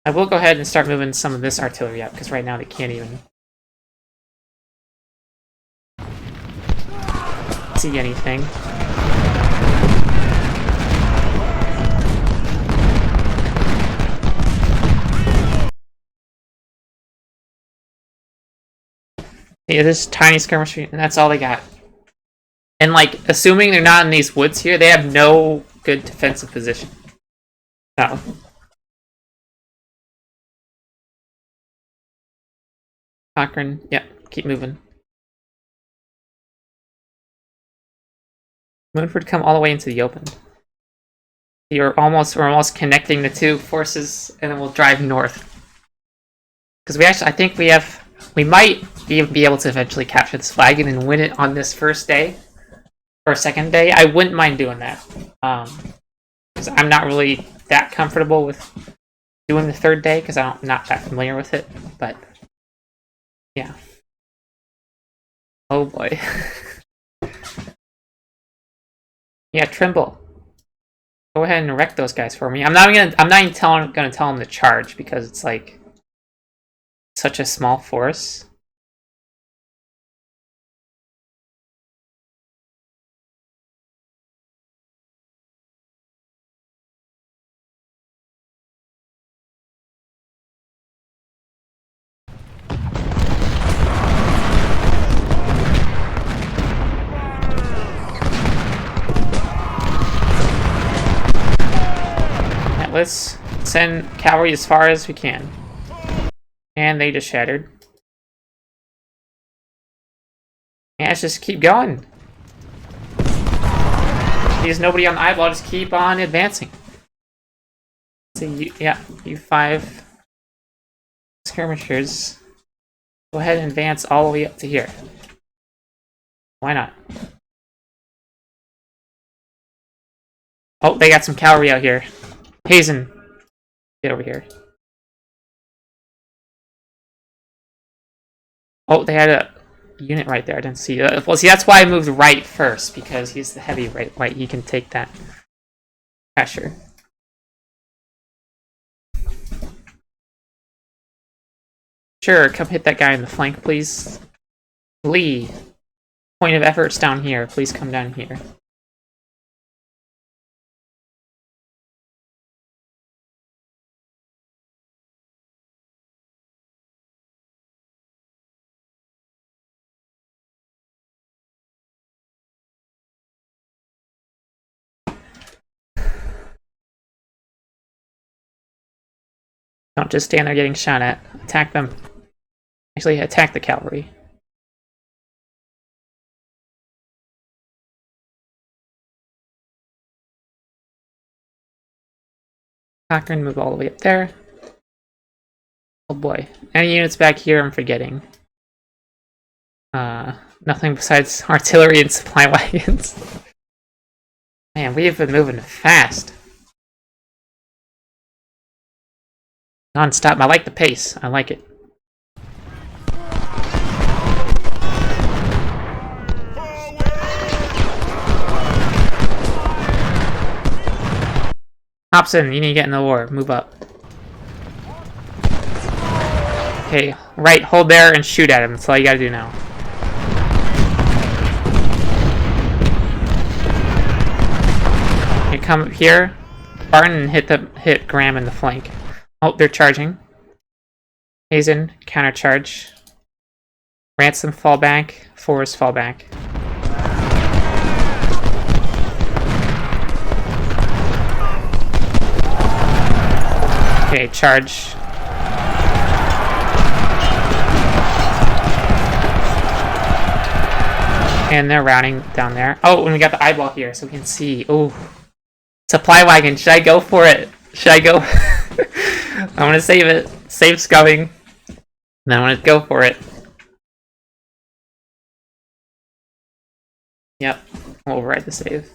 I will go ahead and start moving some of this artillery up because right now they can't even see anything. Yeah, this tiny skirmish, and that's all they got. And like, assuming they're not in these woods here, they have no good defensive position. No. Cochrane, yep, keep moving. Moonford, come all the way into the open. We're almost connecting the two forces, and then we'll drive north. Because I think we might be able to eventually capture this wagon and win it on this first day. Or second day. I wouldn't mind doing that. Because I'm not really that comfortable with doing the third day, because I'm not that familiar with it. But, yeah. Oh boy. Yeah, Trimble. Go ahead and wreck those guys for me. I'm not even gonna tell them to charge because it's like such a small force. Let's send cavalry as far as we can. And they just shattered. Yeah, let's just keep going. There's nobody on the eyeball, just keep on advancing. So you 5 skirmishers. Go ahead and advance all the way up to here. Why not? Oh, they got some cavalry out here. Hazen, get over here. Oh, they had a unit right there. I didn't see. Well, see, that's why I moved right first, because he's the heavy right. He can take that pressure. Sure, come hit that guy in the flank, please. Lee, point of effort's down here. Please come down here. Don't just stand there getting shot at. Attack them. Actually, attack the cavalry. Cochrane, move all the way up there. Oh boy. Any units back here I'm forgetting? Nothing besides artillery and supply wagons. Man, we have been moving fast. Non-stop. I like the pace. I like it. Hobson, you need to get in the war. Move up. Okay, right, hold there and shoot at him. That's all you gotta do now. Okay, come up here. Barton, hit Graham in the flank. Oh, they're charging. Hazen, countercharge. Ransom, fall back. Forrest, fall back. Okay, charge. And they're routing down there. Oh, and we got the eyeball here, so we can see. Oh, supply wagon. Should I go for it? Should I go? I want to save it. Save scouting. And I want to go for it. Yep. We'll override the save.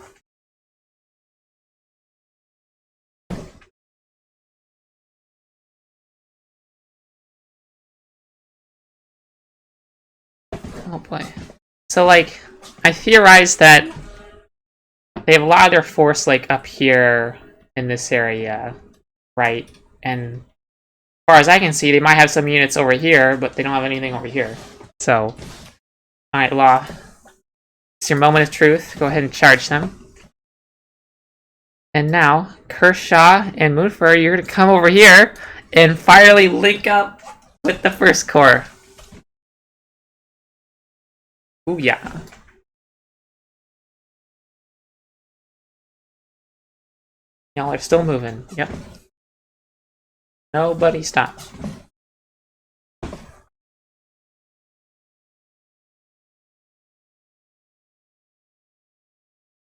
Oh boy. So, like, I theorized that they have a lot of their force, like, up here in this area, right? And as far as I can see, they might have some units over here, but they don't have anything over here. So, alright, Law. It's your moment of truth. Go ahead and charge them. And now, Kershaw and Moonfur, you're gonna come over here and finally link up with the First Corps. Ooh, yeah. Y'all are still moving. Yep. Nobody stop. They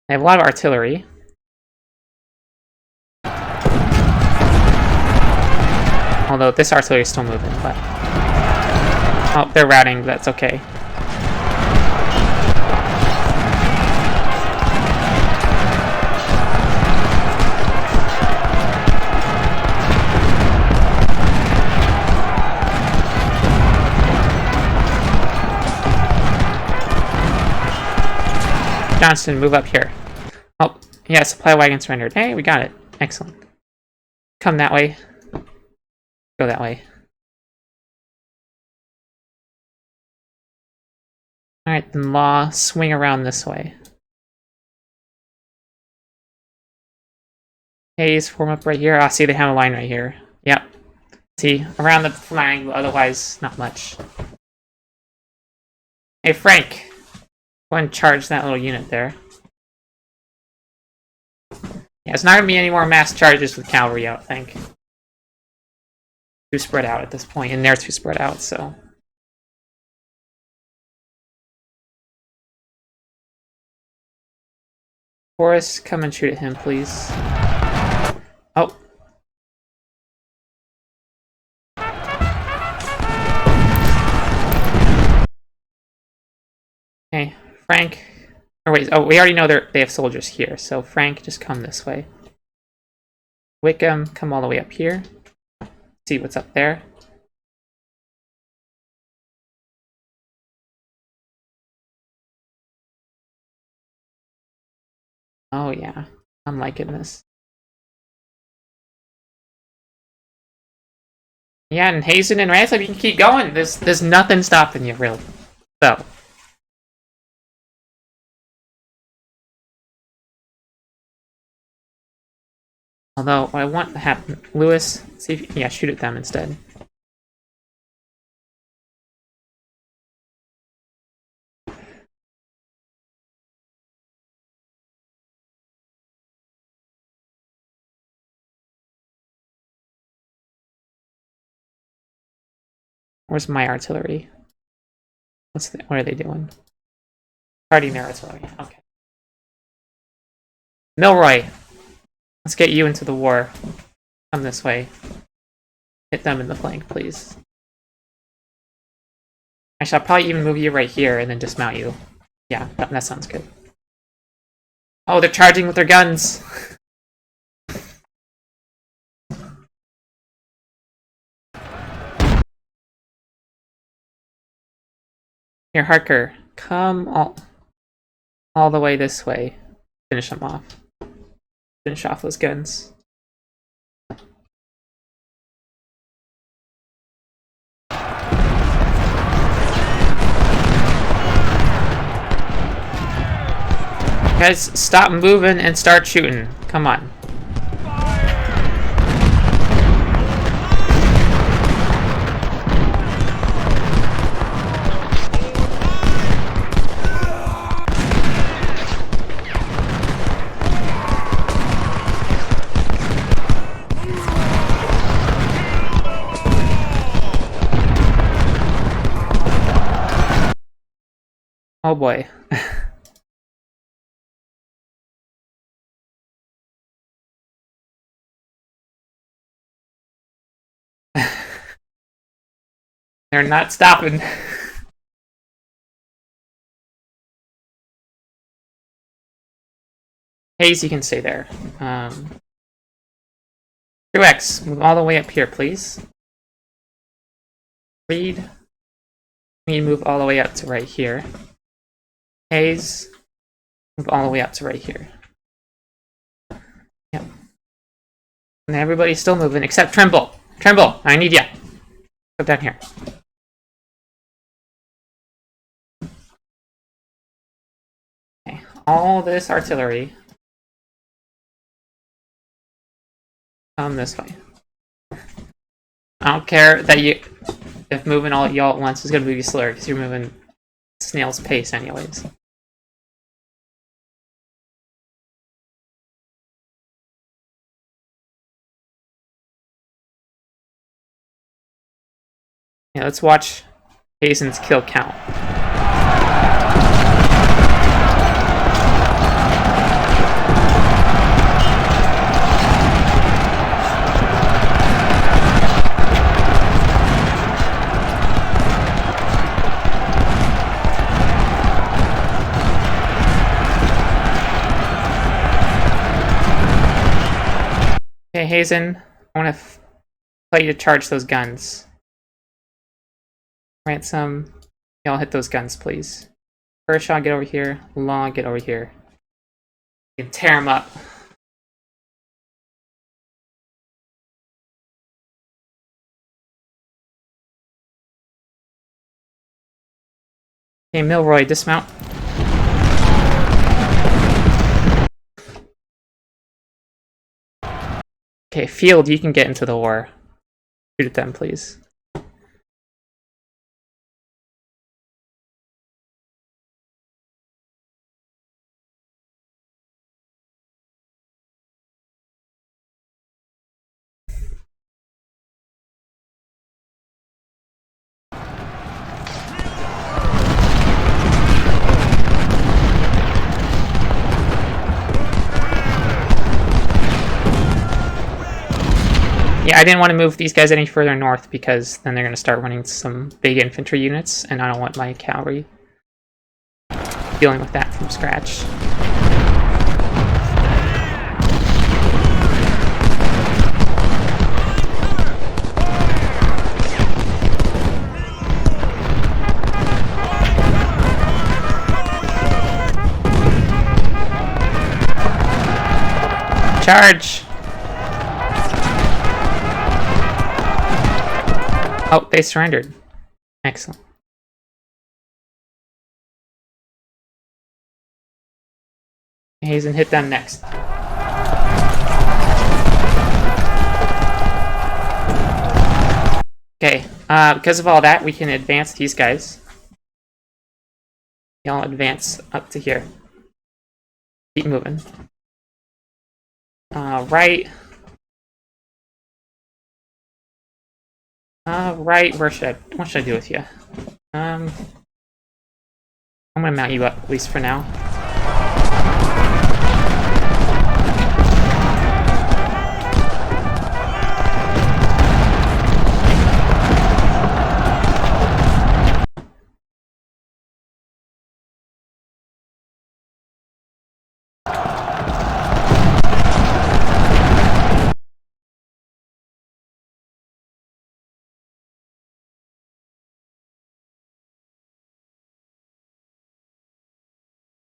have a lot of artillery. Although this artillery is still moving, but... Oh, they're routing, but that's okay. Johnston, move up here. Oh, yeah, supply wagon surrendered. Hey, we got it. Excellent. Come that way. Go that way. Alright, then Law, swing around this way. Hayes, form up right here. Ah, see, they have a line right here. Yep. See, around the flank, otherwise, not much. Hey, Frank. Go ahead and charge that little unit there. Yeah, it's not going to be any more mass charges with cavalry, I don't think. Too spread out at this point, and they're too spread out, so... Forrest, come and shoot at him, please. Oh. Okay, Frank, Or wait, oh, we already know they have soldiers here, so Frank, just come this way. Wickham, come all the way up here. See what's up there. Oh yeah, I'm liking this. Yeah, and Hazen and Ransom, you can keep going. There's nothing stopping you, really. So. Although, what I want to happen... Lewis, see if you... Yeah, shoot at them instead. Where's my artillery? What are they doing? Party their artillery. Okay. Milroy! Let's get you into the war. Come this way. Hit them in the flank, please. Actually, I'll probably even move you right here and then dismount you. Yeah, that sounds good. Oh, they're charging with their guns! Here, Harker, come all the way this way. Finish them off. Finish off those guns. Guys, stop moving and start shooting. Come on. Oh boy. They're not stopping. Hayes, you can stay there. 2X, move all the way up here, please. Reed, we move all the way up to right here. Hayes, move all the way up to right here. Yep. And everybody's still moving, except Trimble. Trimble, I need ya. Go down here. Okay, all this artillery. Come this way. I don't care that if moving all y'all at once is gonna move you slower, because you're moving snail's pace anyways. Yeah, let's watch Hazen's kill count. Okay, Hazen, I want to tell you to charge those guns. Ransom, y'all hit those guns, please. Kershaw, get over here. Law, get over here. You can tear them up. Okay, Milroy, dismount. Okay, Field, you can get into the war. Shoot at them, please. Yeah, I didn't want to move these guys any further north because then they're going to start running some big infantry units, and I don't want my cavalry. dealing with that from scratch. Charge! Oh, they surrendered. Excellent. Hazen, hit them next. Okay, because of all that, we can advance these guys. Y'all advance up to here. Keep moving. Right. Right, what should I do with you? I'm gonna mount you up, at least for now.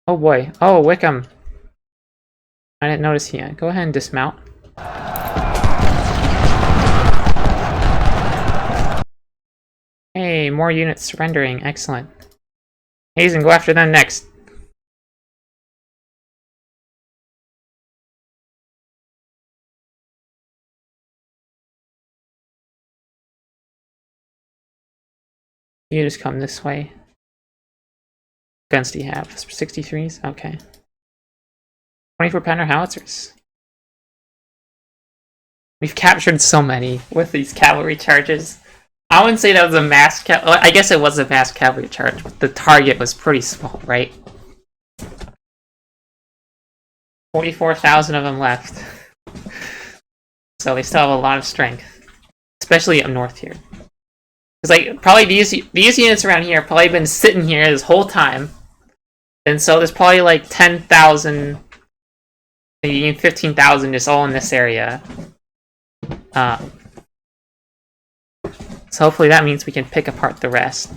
Oh boy. Oh, Wickham. I didn't notice he yet. Go ahead and dismount. Hey, more units surrendering. Excellent. Hazen, go after them next. You just come this way. Guns do you have? 63s? Okay. 24-pounder howitzers. We've captured so many with these cavalry charges. I wouldn't say that was a mass I guess it was a mass cavalry charge, but the target was pretty small, right? 44,000 of them left. So they still have a lot of strength. Especially up north here. Because, like, probably these units around here have probably been sitting here this whole time. And so there's probably like 10,000, maybe 15,000 just all in this area. So hopefully that means we can pick apart the rest.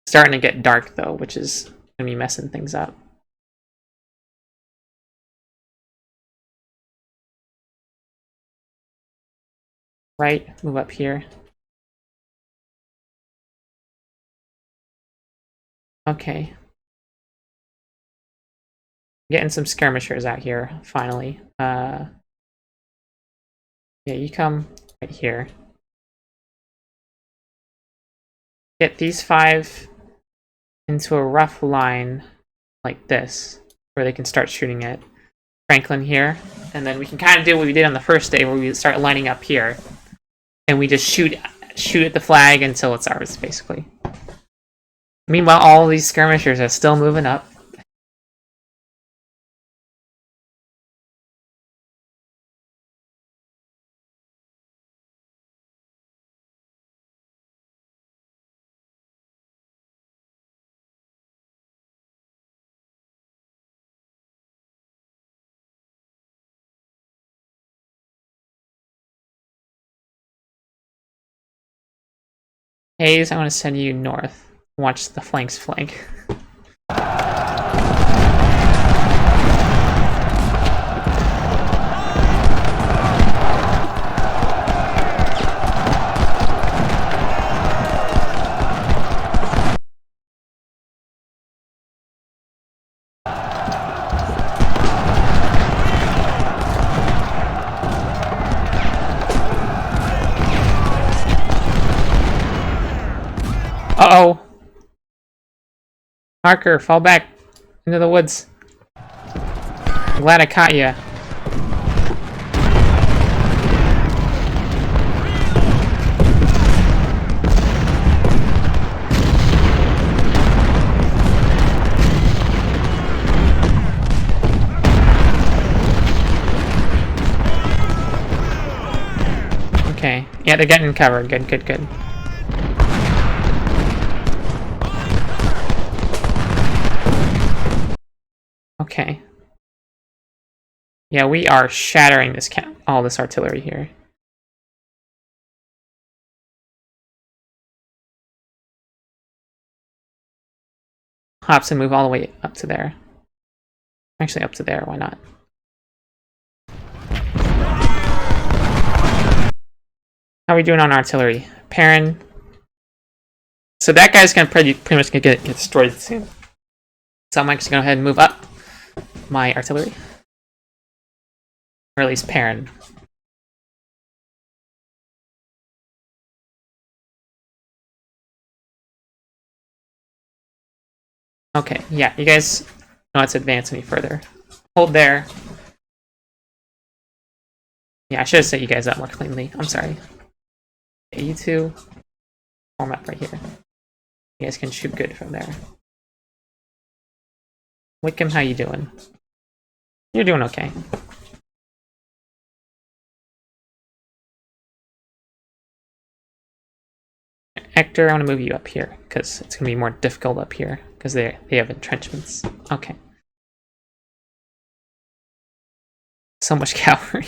Starting to get dark though, which is gonna be messing things up. Right, move up here. Okay. Getting some skirmishers out here, finally. Yeah, you come right here. Get these 5 into a rough line like this, where they can start shooting at Franklin here. And then we can kind of do what we did on the first day, where we start lining up here. And we just shoot at the flag until it's ours, basically. Meanwhile, all these skirmishers are still moving up. Hayes, I want to send you north. Watch the flanks flank. Uh-oh! Parker, fall back into the woods. I'm glad I caught you. Okay. Yeah, they're getting covered. Good, good, good. Okay. Yeah, we are shattering this all this artillery here. Hobson, move all the way up to there. Actually, up to there. Why not? How are we doing on artillery? Perrin. So that guy's gonna pretty much gonna get destroyed soon. So I'm actually gonna go ahead and move up my artillery. Or at least Perrin. Okay, yeah, you guys don't have to advance any further. Hold there. Yeah, I should have set you guys up more cleanly. I'm sorry. Okay, you two form up right here. You guys can shoot good from there. Wickham, how you doing? You're doing okay. Hector, I want to move you up here, because it's going to be more difficult up here, because they have entrenchments. Okay. So much cavalry.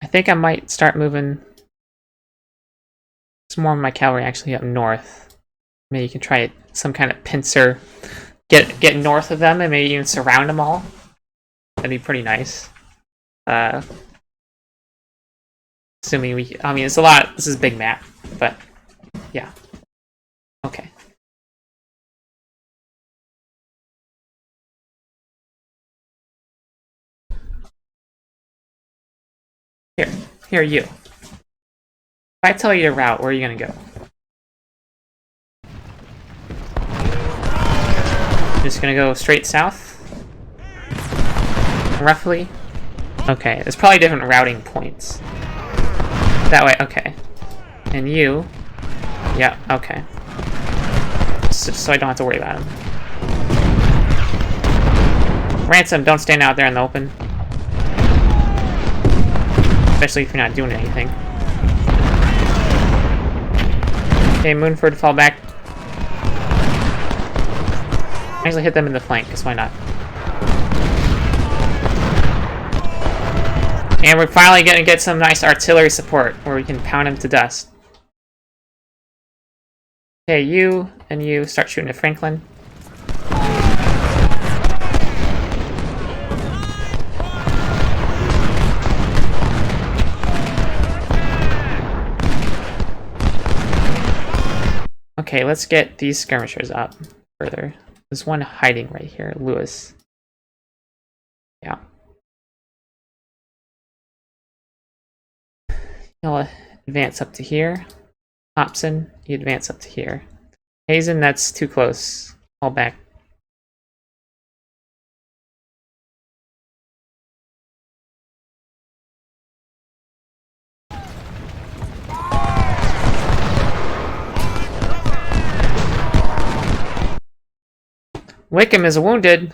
I think I might start moving some more of my cavalry actually up north. Maybe you can try some kind of pincer. Get north of them and maybe even surround them all. That'd be pretty nice. Assuming we... I mean, it's a lot... This is a big map, but... Yeah. Okay. Here, you. If I tell you your route, where are you gonna go? Just gonna go straight south? Roughly? Okay, there's probably different routing points. That way, okay. And you... Yeah, okay. So I don't have to worry about him. Ransom, don't stand out there in the open. Especially if you're not doing anything. Okay, Moonford, fall back. Actually hit them in the flank, because why not? And we're finally gonna get some nice artillery support, where we can pound them to dust. Okay, you and you start shooting at Franklin. Okay, let's get these skirmishers up further. There's one hiding right here, Lewis. Yeah. You'll advance up to here. Hobson, you advance up to here. Hazen, that's too close. Fall back. Wickham is wounded.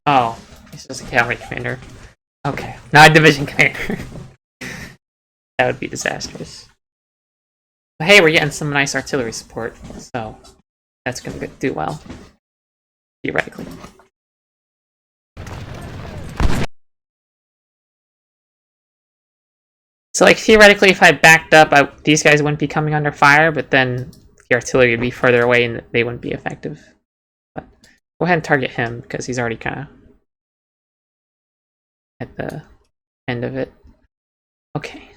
Oh, he's just a cavalry commander. Okay, not a division commander. That would be disastrous. But hey, we're getting some nice artillery support, so that's gonna do well. Theoretically. So, like, theoretically, if I backed up, these guys wouldn't be coming under fire, but then the artillery would be further away and they wouldn't be effective. But go ahead and target him, because he's already kind of at the end of it. Okay.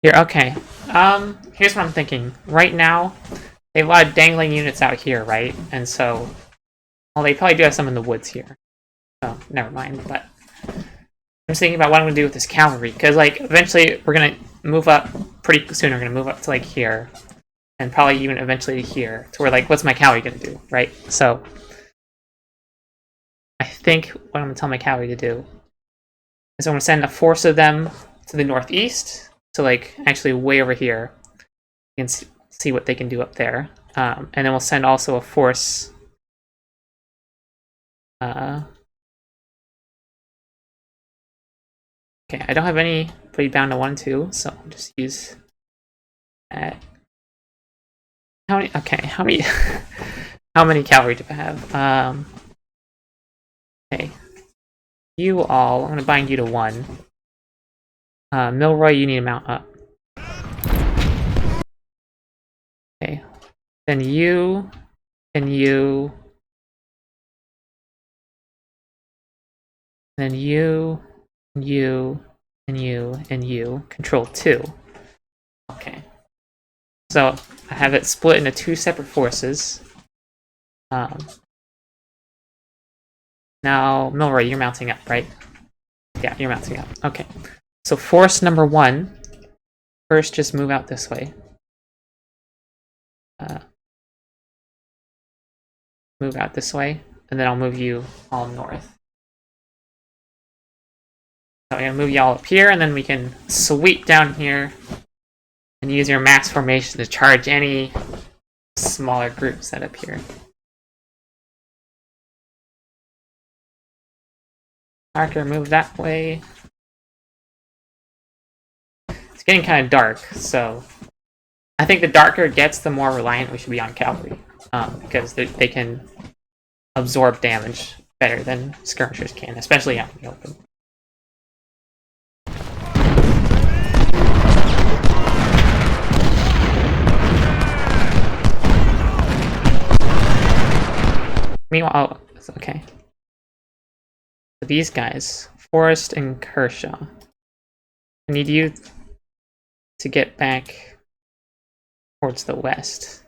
Here, okay. Here's what I'm thinking. Right now, they have a lot of dangling units out here, right? And so, well, they probably do have some in the woods here. So, never mind, but I'm just thinking about what I'm going to do with this cavalry, because, like, eventually we're going to move up pretty soon. We're going to move up to, like, here. and probably even eventually here, to where, like, what's my cavalry gonna do, right? So, I think what I'm gonna tell my cavalry to do is I'm gonna send a force of them to the northeast, so, like, actually way over here. You can see what they can do up there. And then we'll send also a force... Okay, I don't have anybody down to 1-2, so I'll just use that. How many? Okay, how many? How many cavalry do I have? Okay, you all. I'm gonna bind you to 1. Milroy, you need to mount up. Okay, then you, and you, then you. You, and you, and you. Control 2. Okay. So, I have it split into 2 separate forces. Now, Milroy, you're mounting up, right? Yeah, you're mounting up. Okay. So, force number 1. First, just move out this way. Move out this way, and then I'll move you all north. So I'm gonna move y'all up here, and then we can sweep down here and use your mass formation to charge any smaller groups that appear. Parker, move that way. It's getting kind of dark, so I think the darker it gets, the more reliant we should be on cavalry, because they can absorb damage better than skirmishers can, especially out in the open. Meanwhile, oh, it's okay. So these guys, Forrest and Kershaw, I need you to get back towards the west.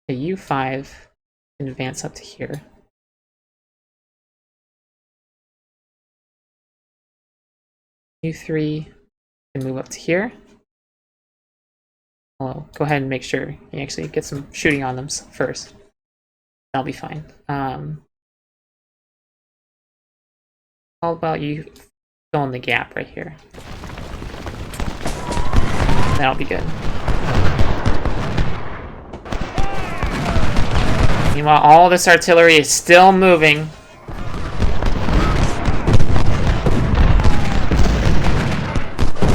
Okay, you 5 can advance up to here. You 3 can move up to here. Well, go ahead and make sure you actually get some shooting on them first. That'll be fine. How about you fill in the gap right here? That'll be good. Meanwhile, all this artillery is still moving.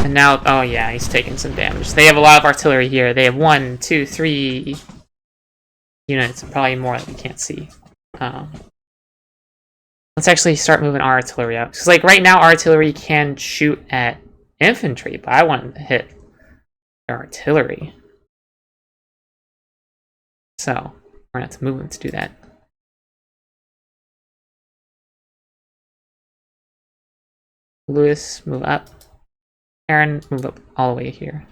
And now, oh yeah, he's taking some damage. They have a lot of artillery here. They have 1, 2, 3 units, probably more that we can't see. Let's actually start moving our artillery out. Because, like, right now, artillery can shoot at infantry, but I want to hit their artillery. So, we're going to have to move them to do that. Lewis, move up. Aaron, move up all the way here.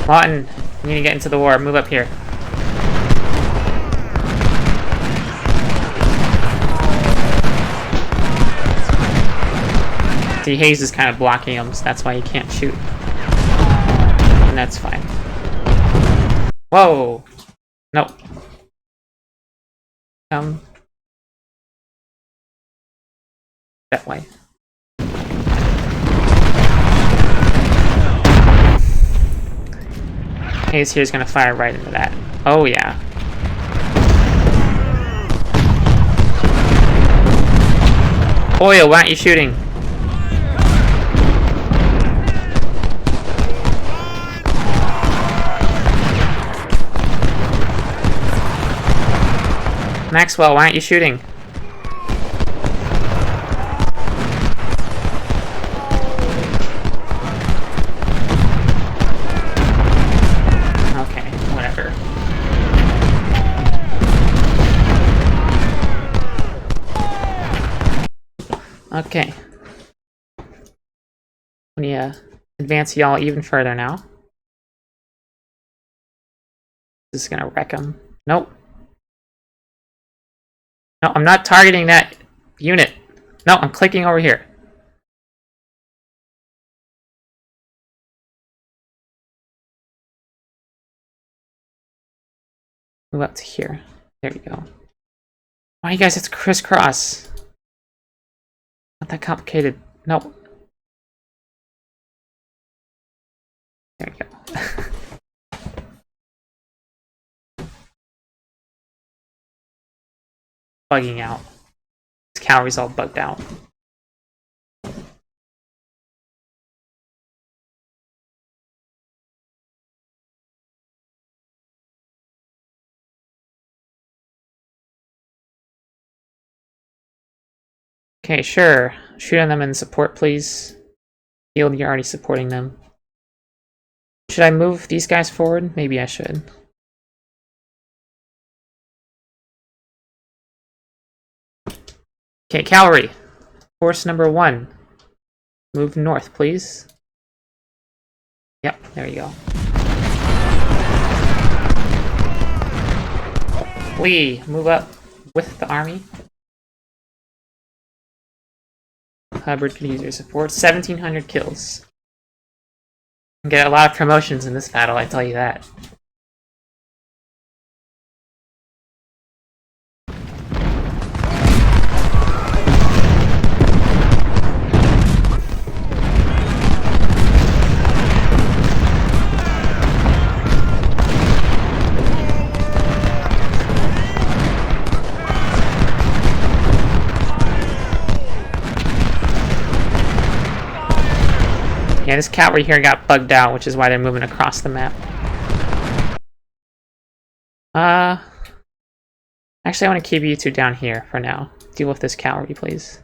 Lawton, you need to get into the war. Move up here. See, Hayes is kind of blocking him, so that's why he can't shoot. And that's fine. Whoa! Nope. Come. That way. Hayes here is going to fire right into that. Oh, yeah. Oil, why aren't you shooting? Maxwell, why aren't you shooting? Okay. Let me advance y'all even further now. This is gonna wreck them. Nope. No, I'm not targeting that unit. No, I'm clicking over here. Move up to here. There you go. Why you guys have to crisscross? Not that complicated. No. There you go. Bugging out. This cavalry's all bugged out. Okay, sure. Shoot on them in support, please. Field, you're already supporting them. Should I move these guys forward? Maybe I should. Okay, cavalry. Force number 1. Move north, please. Yep, there you go. Lee, move up with the army. Hubbard could use your support. 1,700 kills. Get a lot of promotions in this battle, I tell you that. Yeah, this cavalry here got bugged out, which is why they're moving across the map. Actually, I want to keep you two down here for now. Deal with this cavalry, please.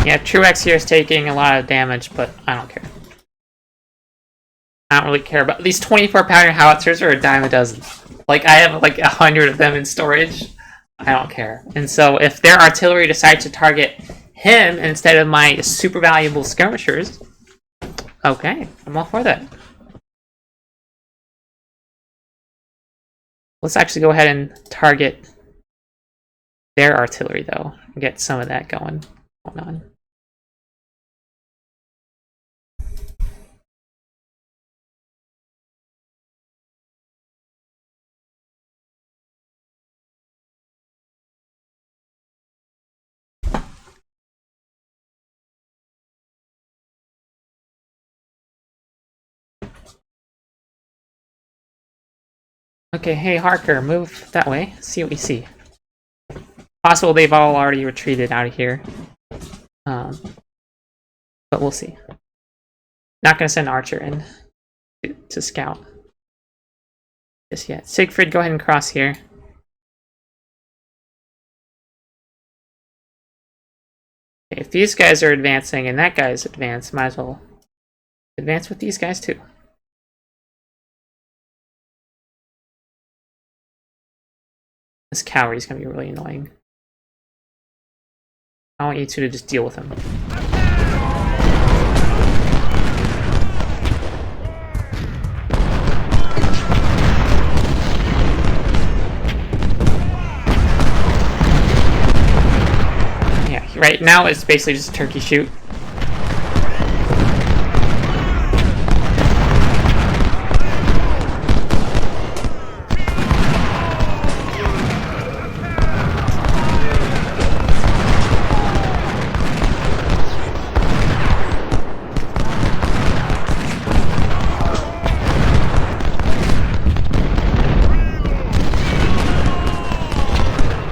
Yeah, Truex here is taking a lot of damage, but I don't care. I don't really care about these 24-pounder howitzers are a dime a dozen. Like, I have like 100 of them in storage. I don't care. And so if their artillery decides to target him instead of my super valuable skirmishers, okay, I'm all for that. Let's actually go ahead and target their artillery, though, and get some of that going on. Okay, hey Harker, move that way. See what we see. Possible they've all already retreated out of here. But we'll see. Not gonna send Archer in to scout just yet. Siegfried, go ahead and cross here. Okay, if these guys are advancing and that guy's advanced, might as well advance with these guys too. This cavalry's gonna be really annoying. I want you two to just deal with him. Yeah, right now it's basically just a turkey shoot.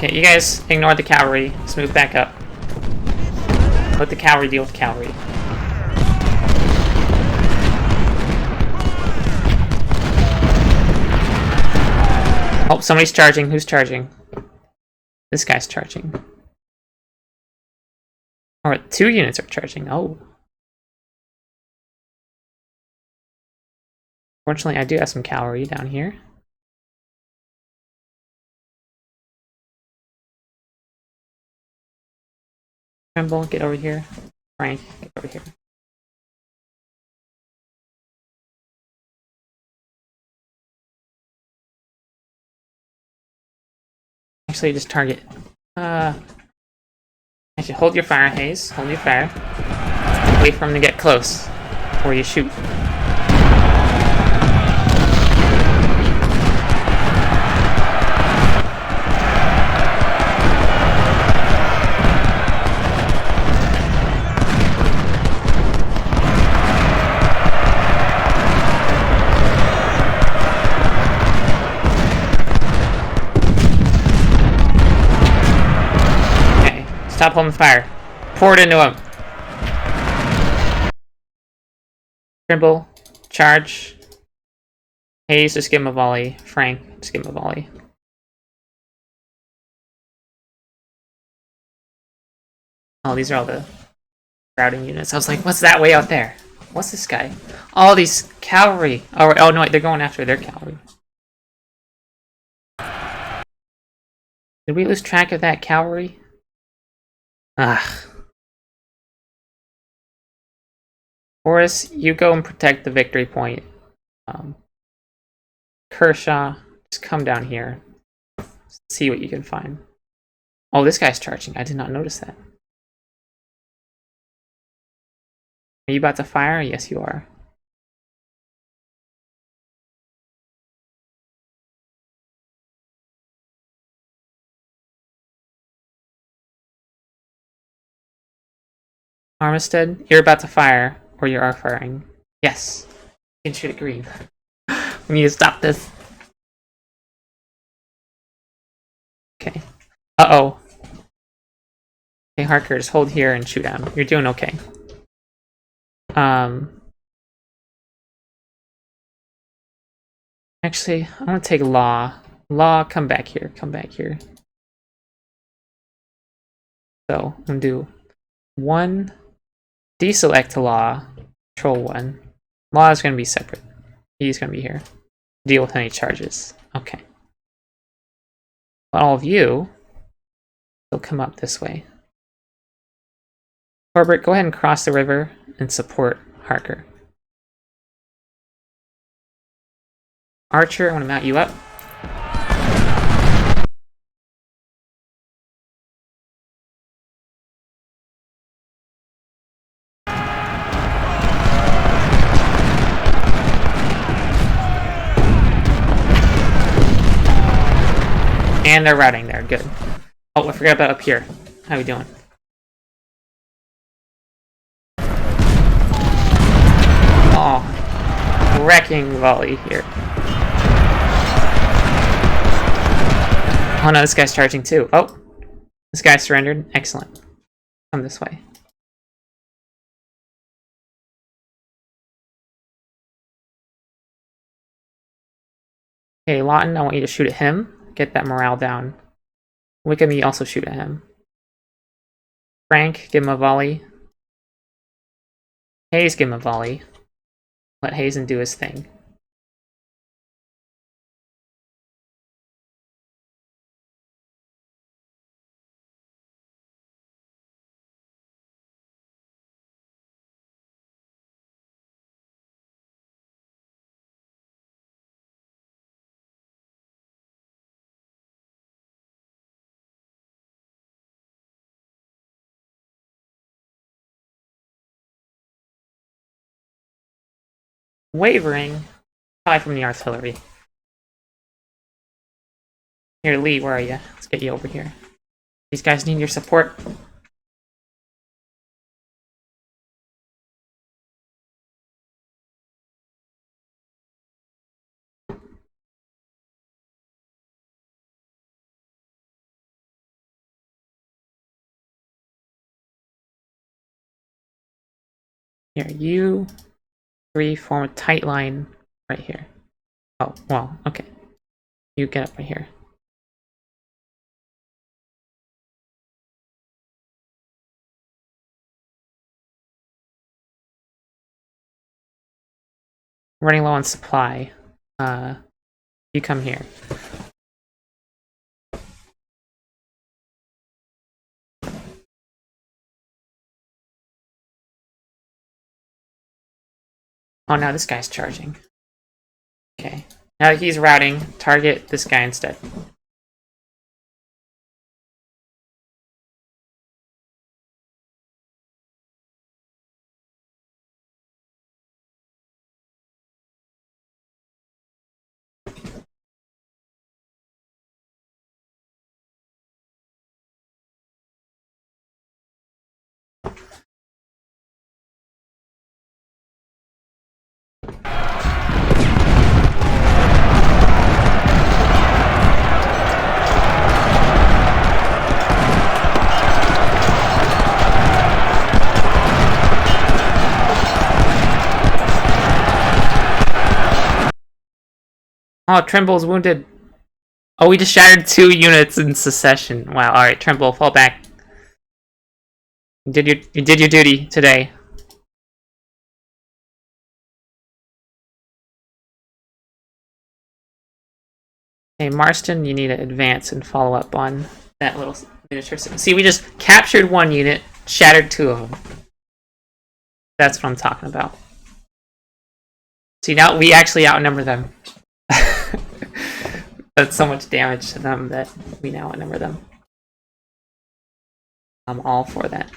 Okay, you guys ignore the cavalry. Let's move back up. Let the cavalry deal with cavalry. Oh, somebody's charging. Who's charging? This guy's charging. Or 2 units are charging. Oh. Fortunately, I do have some cavalry down here. Tremble, get over here. Frank, get over here. Actually, just target. Actually, hold your fire, Hayes. Hold your fire. Wait for him to get close before you shoot. Stop holding fire. Pour it into him. Trimble. Charge. Hayes, just give him a volley. Frank, just give him a volley. Oh, these are all the routing units. I was like, what's that way out there? What's this guy? All these cavalry. Oh no, they're going after their cavalry. Did we lose track of that cavalry? Ugh. Horace, you go and protect the victory point. Kershaw, just come down here. See what you can find. Oh, this guy's charging. I did not notice that. Are you about to fire? Yes, you are. Armistead, you're about to fire, or you are firing. Yes. You can shoot it green. We need to stop this. Okay. Uh-oh. Okay, Harker, just hold here and shoot at him. You're doing okay. Actually, I'm gonna take Law. Law, come back here. Come back here. So, I'm gonna do 1. Deselect Law. Control 1. Law is gonna be separate. He's gonna be here. Deal with any charges. Okay. All of you will come up this way. Corbett, go ahead and cross the river and support Harker. Archer, I want to mount you up. And they're routing there, good. Oh, I forgot about up here. How we doing? Oh, wrecking volley here. Oh no, this guy's charging too. Oh, this guy surrendered. Excellent. Come this way. Okay, Lawton, I want you to shoot at him. Get that morale down. Wickham, you also shoot at him. Frank, give him a volley. Hayes, give him a volley. Let Hazen do his thing. Wavering. Probably from the artillery. Here, Lee, where are you? Let's get you over here. These guys need your support. Here, you 3 form a tight line right here. Oh, well, okay. You get up right here. Running low on supply. You come here. Oh, now this guy's charging. Okay. Now that he's routing, target this guy instead. Oh, Trimble's wounded. Oh, we just shattered 2 units in succession. Wow, alright, Trimble, fall back. You did your duty today. Hey, Marston, you need to advance and follow up on that little miniature. See, we just captured 1 unit, shattered 2 of them. That's what I'm talking about. See, now we actually outnumber them. That's so much damage to them that we now outnumber them. I'm all for that.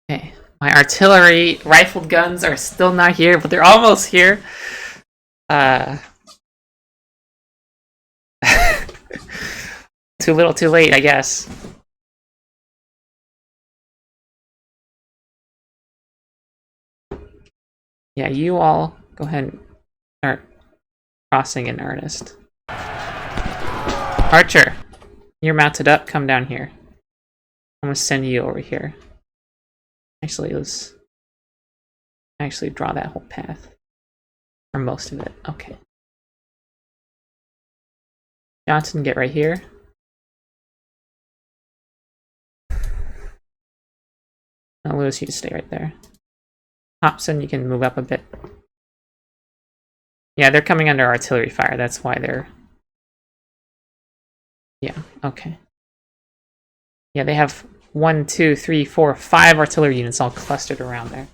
Okay, my artillery rifled guns are still not here, but they're almost here. Too little, too late, I guess. Yeah, you all go ahead and start crossing in earnest. Archer, you're mounted up. Come down here. I'm gonna send you over here. Actually, let's actually draw that whole path. Or most of it. Okay. Johnson, get right here. Now, Lewis, you just stay right there. Hobson, you can move up a bit. Yeah, they're coming under artillery fire. That's why they're... Yeah, okay. Yeah, they have 1, 2, 3, 4, 5 artillery units all clustered around there.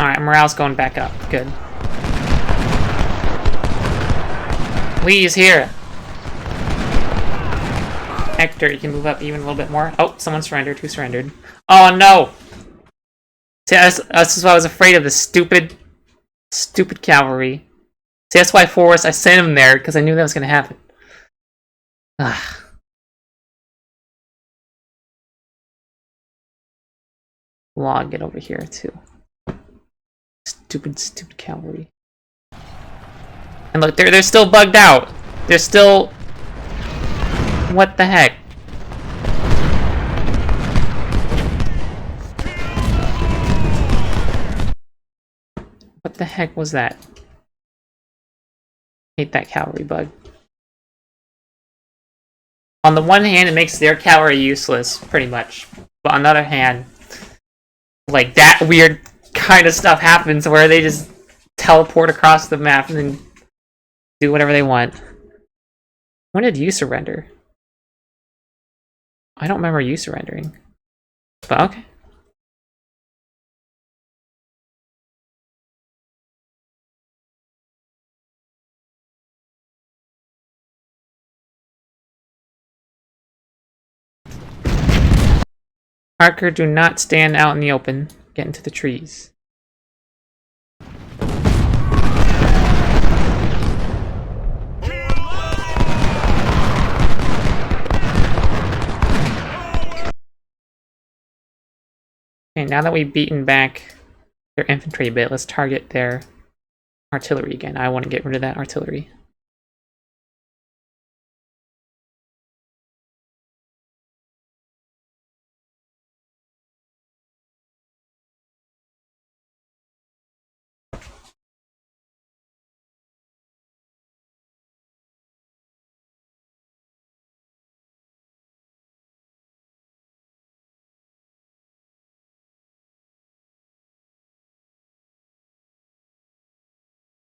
Alright, morale's going back up. Good. Lee is here. Hector, you can move up even a little bit more. Oh, someone surrendered. Who surrendered? Oh, no! See, that's why I was afraid of the stupid cavalry. See, that's why Forrest, I sent him there, because I knew that was going to happen. Ah. Log, get over here, too. Stupid cavalry. And look, they're still bugged out. They're still... What the heck? What the heck was that? Hate that cavalry bug. On the one hand, it makes their cavalry useless, pretty much. But on the other hand, like, that weird kind of stuff happens where they just teleport across the map and then do whatever they want. When did you surrender? I don't remember you surrendering. But okay. Parker, do not stand out in the open. Get into the trees. Okay, now that we've beaten back their infantry a bit, let's target their artillery again. I want to get rid of that artillery.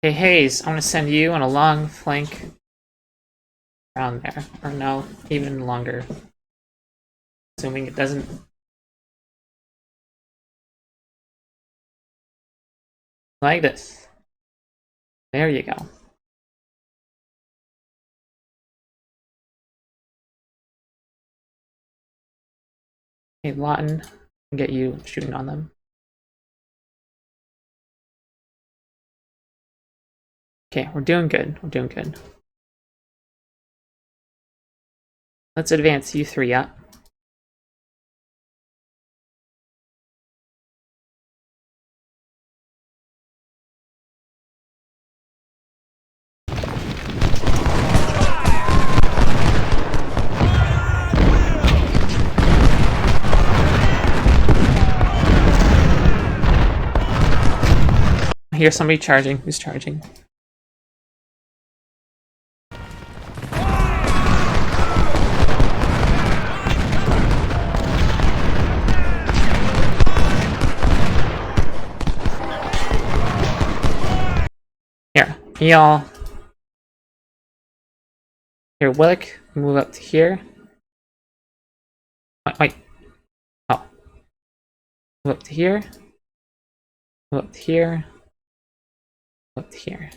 Hey, Hayes, I want to send you on a long flank around there. Or no, even longer. Assuming it doesn't... Like this. There you go. Okay, Lawton, get you shooting on them. Okay, we're doing good. We're doing good. Let's advance you three up. I hear somebody charging. Who's charging? Here, y'all. Here, Willick, move up to here. Wait. Oh. Move up to here. Move up to here. Move up to here.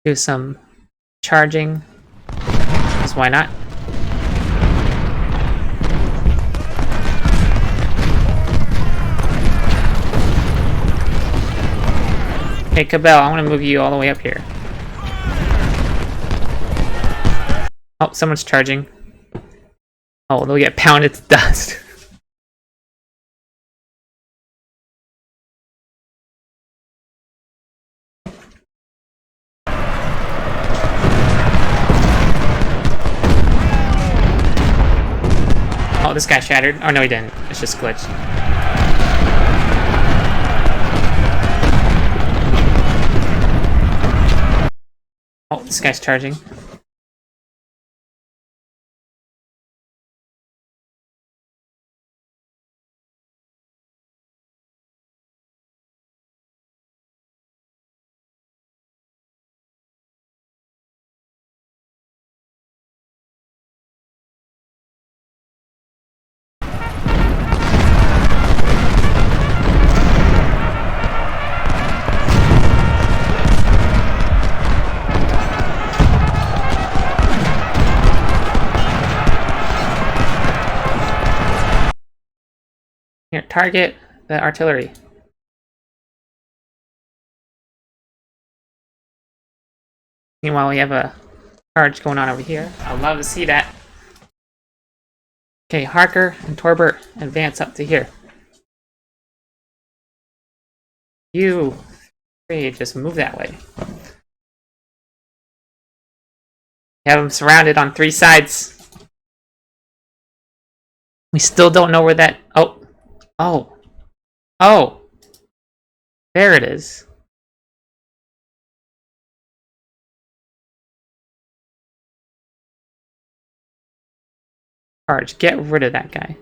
Do some charging. Because why not? Hey, Cabell, I want to move you all the way up here. Oh, someone's charging. Oh, they'll get pounded to dust. Oh, this guy shattered. Oh, no, he didn't. It's just glitched. Oh, this guy's charging. Here, target the artillery. Meanwhile, we have a charge going on over here. I'd love to see that. Okay, Harker and Torbert advance up to here. You three just move that way. Have them surrounded on three sides. We still don't know where that... Oh! There it is. Charge. Get rid of that guy.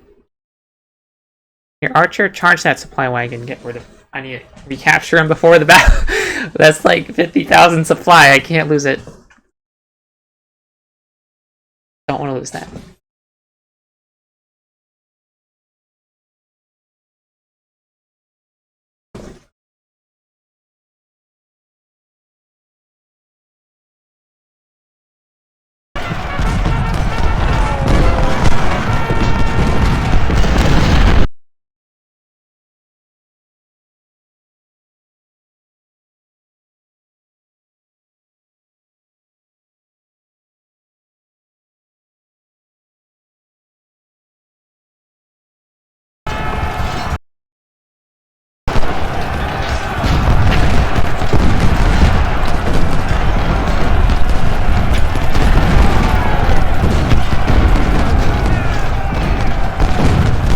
Here, Archer, charge that supply wagon. Get rid of... I need to recapture him before the battle. That's like 50,000 supply. I can't lose it. Don't want to lose that.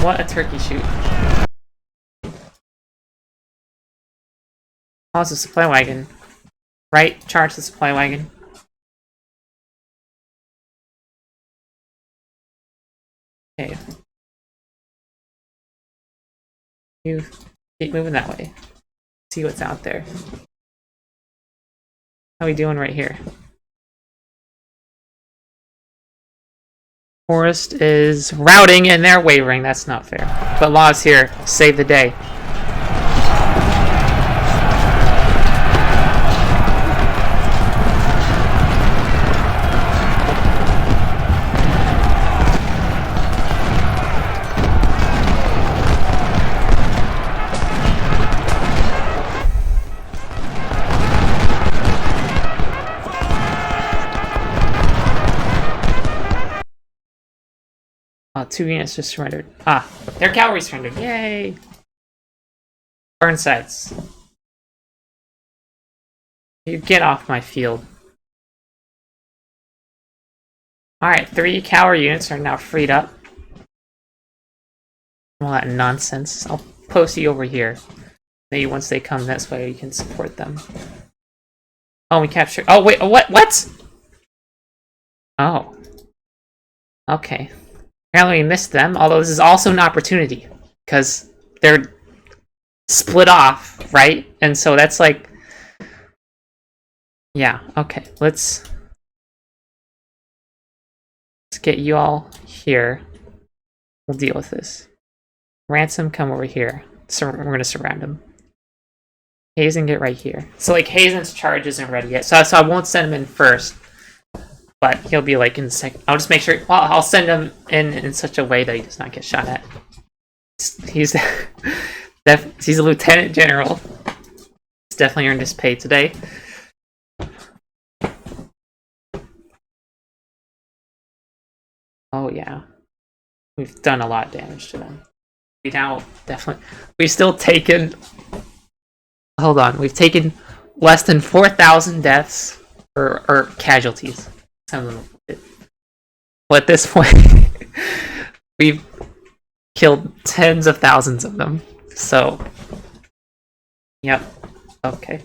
What a turkey shoot. Oh, it's a supply wagon. Right, charge the supply wagon. Okay. You keep moving that way. See what's out there. How we doing right here? Forest is routing and they're wavering. That's not fair. But Law's here. Save the day. Oh, 2 units just surrendered. Ah, their cavalry surrendered. Yay! Burnsides. You get off my field. Alright, 3 cavalry units are now freed up. All that nonsense. I'll post you over here. Maybe once they come this way, you can support them. Oh, we captured. Oh, wait, what? What? Oh. Okay. Apparently we missed them, although this is also an opportunity. Because they're split off, right? And so that's like... Yeah, okay. Let's get you all here. We'll deal with this. Ransom, come over here. So we're going to surround him. Hazen, get right here. So, like, Hazen's charge isn't ready yet. So I won't send him in first. But he'll be, like, in second. I'll just make sure... Well, I'll send him in such a way that he does not get shot at. He's... he's a lieutenant general. He's definitely earned his pay today. Oh, yeah. We've done a lot of damage to them. We now definitely... We've still taken... Hold on. We've taken less than 4,000 deaths or casualties. Some of them. But at this point, we've killed tens of thousands of them. So, yep. Okay.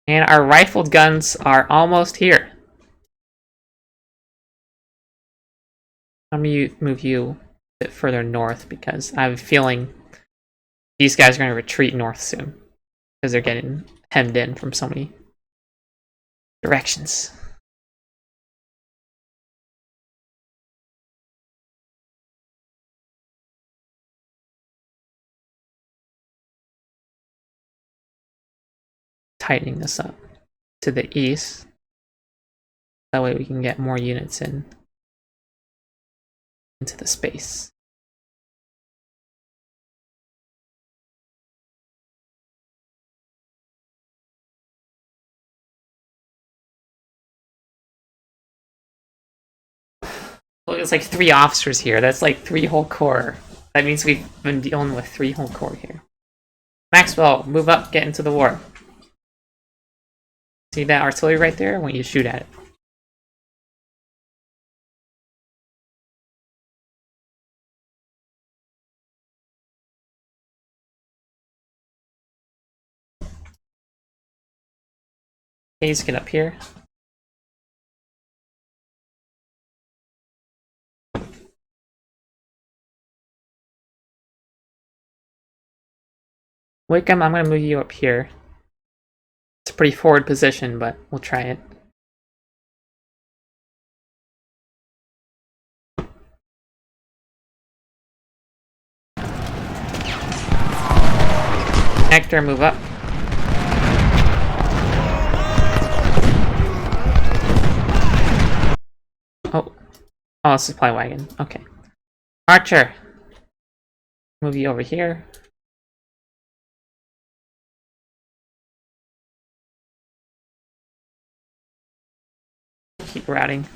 And our rifled guns are almost here. Let me move you a bit further north because I have a feeling these guys are going to retreat north soon because they're getting hemmed in from so many directions. Tightening this up to the east. That way we can get more units into the space. Look, it's like 3 officers here. That's like 3 whole corps. That means we've been dealing with 3 whole corps here. Maxwell, move up, get into the war. See that artillery right there? I want you to shoot at it. Hayes, get up here. Wickham, I'm going to move you up here. It's a pretty forward position, but we'll try it. Hector, move up. Oh, supply wagon. Okay. Archer, move you over here. Keep routing.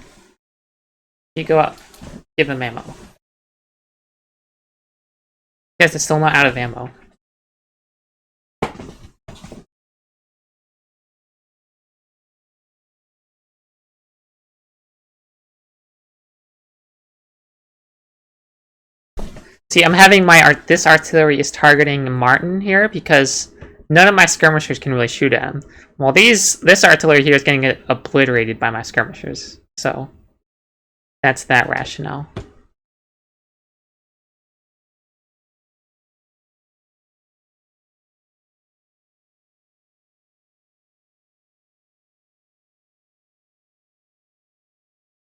You go up. Give them ammo. Yes, it's still not out of ammo. See, I'm having this artillery is targeting Martin here because none of my skirmishers can really shoot at him. While this artillery here is getting obliterated by my skirmishers. So that's that rationale.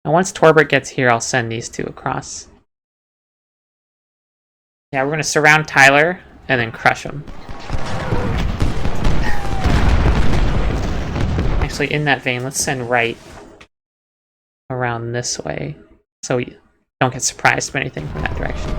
And once Torbert gets here, I'll send these two across. Yeah, we're going to surround Tyler and then crush him. Actually, in that vein, let's send Wright around this way so we don't get surprised by anything from that direction.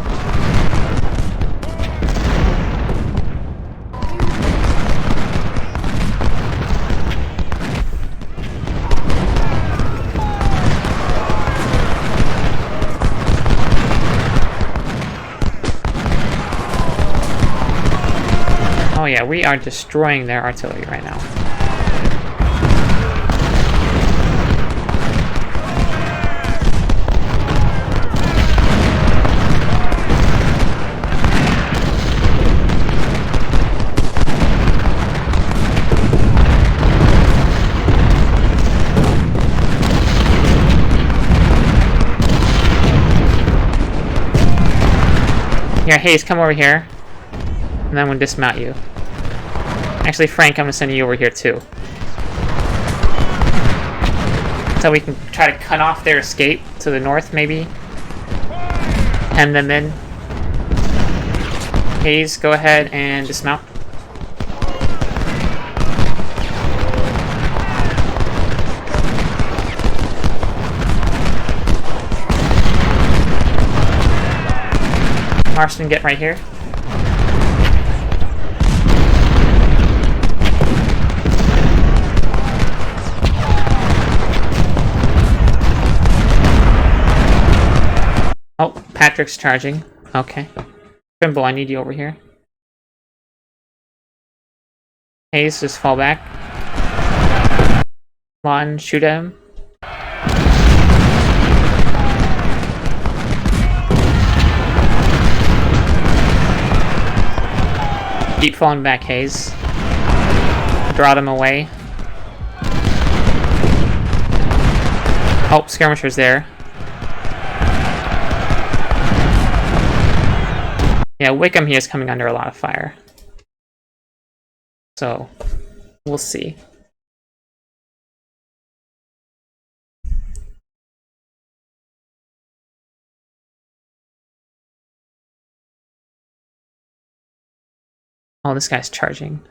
Oh yeah, we are destroying their artillery right now. Here, Hayes, come over here. And then we'll dismount you. Actually, Frank, I'm going to send you over here too. So we can try to cut off their escape to the north, maybe. Hem them in. Hayes, go ahead and dismount. Marston, get right here. Oh, Patrick's charging. Okay. Trimble, I need you over here. Hayes, just fall back. Lon, shoot at him. Keep falling back, Hayes. Draw them away. Oh, skirmisher's there. Yeah, Wickham here is coming under a lot of fire. So, we'll see. Oh, this guy's charging.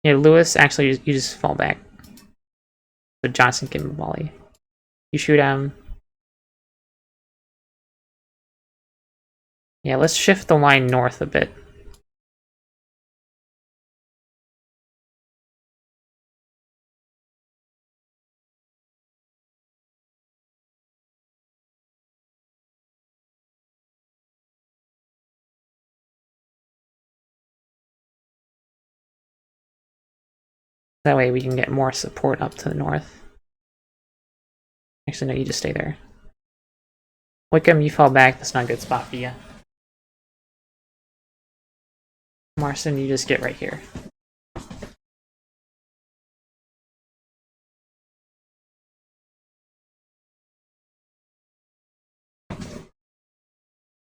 Yeah, Lewis, actually, you just fall back. So Johnson can volley. You shoot him. Yeah, let's shift the line north a bit. That way we can get more support up to the north. Actually, no, you just stay there. Wickham, you fall back. That's not a good spot for you. Marston, you just get right here.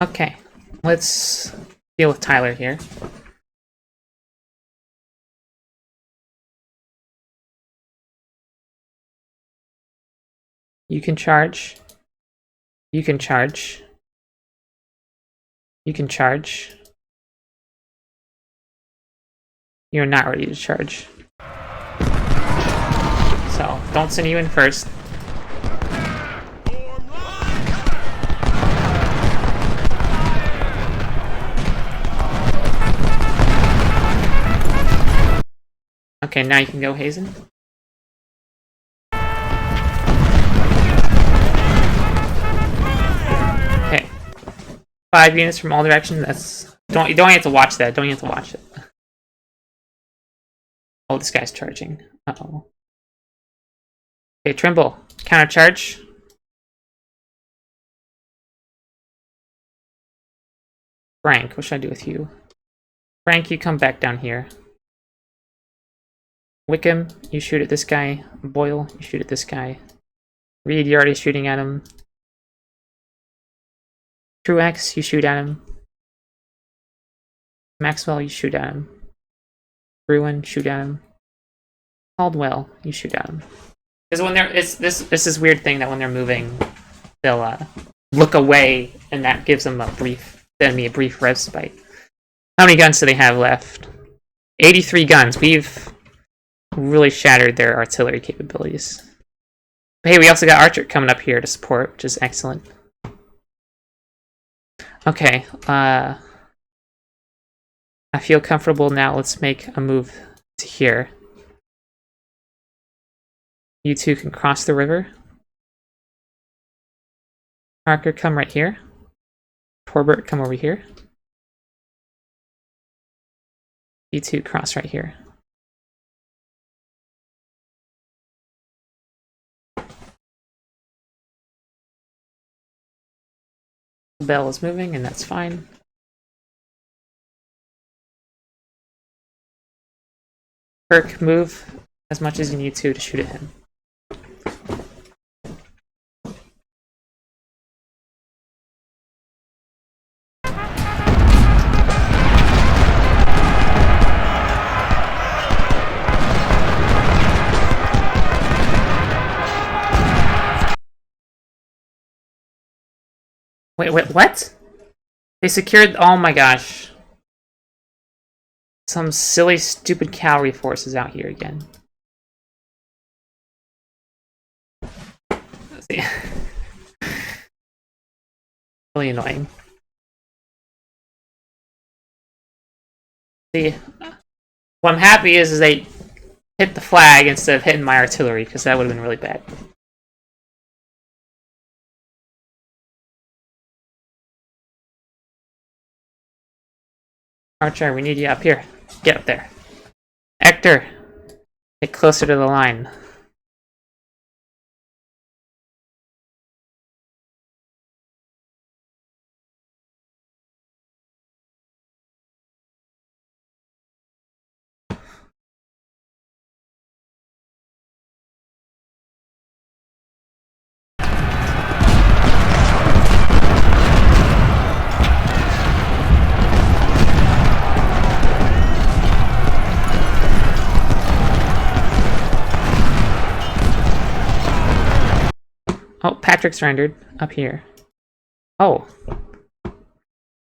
Okay, let's deal with Tyler here. You can charge. You can charge. You can charge. You're not ready to charge. So, don't send you in first. Okay, now you can go, Hazen. Okay. 5 units from all directions. That's you don't have to watch that. Don't you have to watch it. Oh, this guy's charging. Uh-oh. Okay, Trimble. Counter charge. Frank, what should I do with you? Frank, you come back down here. Wickham, you shoot at this guy. Boyle, you shoot at this guy. Reed, you're already shooting at him. Truex, you shoot at him. Maxwell, you shoot at him. Bruin, shoot at him. Caldwell, you shoot at him. Because when they're this weird thing that when they're moving, they'll look away, and that gives them a brief respite. How many guns do they have left? 83 guns. We've really shattered their artillery capabilities. But hey, we also got Archer coming up here to support, which is excellent. Okay, I feel comfortable now. Let's make a move to here. You two can cross the river. Parker, come right here. Torbert, come over here. You two cross right here. Bell is moving, and that's fine. Kirk, move as much as you need to shoot at him. Wait, what? They secured, oh my gosh. Some silly, stupid cavalry forces out here again. Really annoying. See, what I'm happy is they hit the flag instead of hitting my artillery, because that would have been really bad. Archer, we need you up here. Get up there. Hector, get closer to the line. Oh, Patrick surrendered up here. Oh,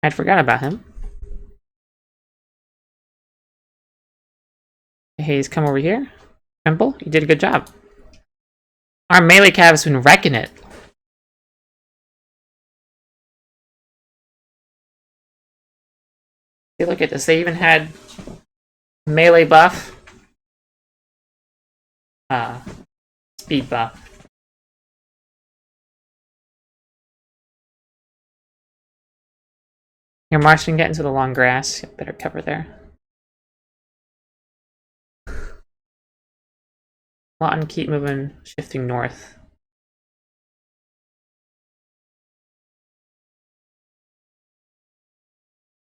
I'd forgot about him. Hayes, come over here. Trimble, you did a good job. Our melee cav has been wrecking it. Hey, look at this. They even had melee buff. Speed buff. Here, Martian, get into the long grass. Better cover there. Lawton, keep moving, shifting north.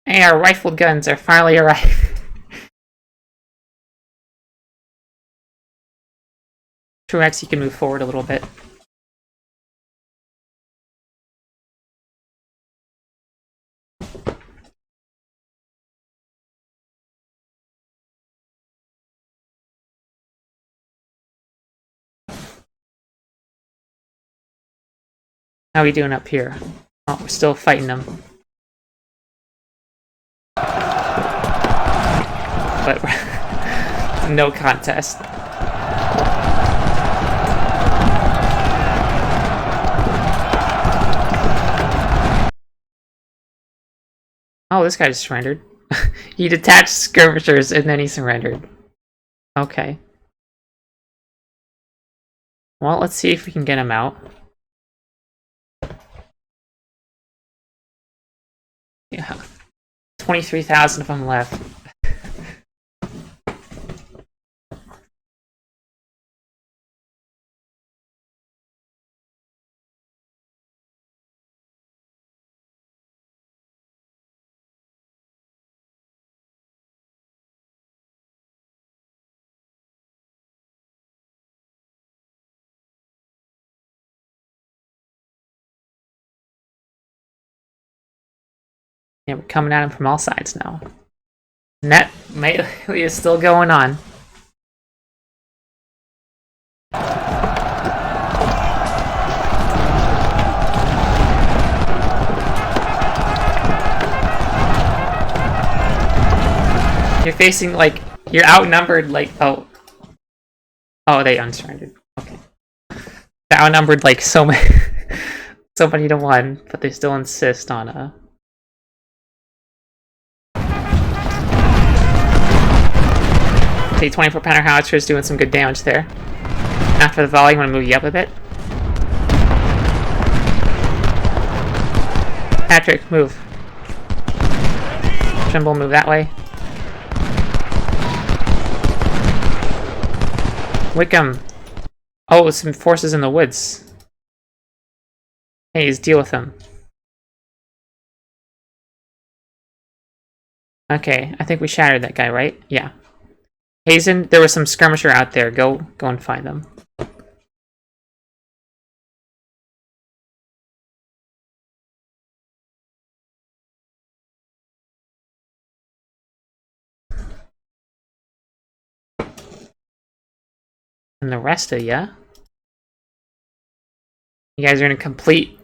Hey, our rifled guns are finally arrived. Truex, you can move forward a little bit. How are we doing up here? Oh, we're still fighting them. But no contest. Oh, this guy just surrendered. He detached skirmishers and then he surrendered. Okay. Well, let's see if we can get him out. Yeah. 23,000 of them left. Yeah, we're coming at him from all sides now. Net melee is still going on. You're facing, like, you're outnumbered, like, oh, they unsurrendered. Okay. They're outnumbered, like, so many, so many to one, but they still insist on a... Okay, 24-pounder howitzer is doing some good damage there. After the volley, I'm gonna move you up a bit. Patrick, move. Trimble, move that way. Wickham. Oh, some forces in the woods. Hayes, deal with them. Okay, I think we shattered that guy, right? Yeah. Hazen, there was some skirmisher out there. Go and find them. And the rest of ya, you guys are gonna complete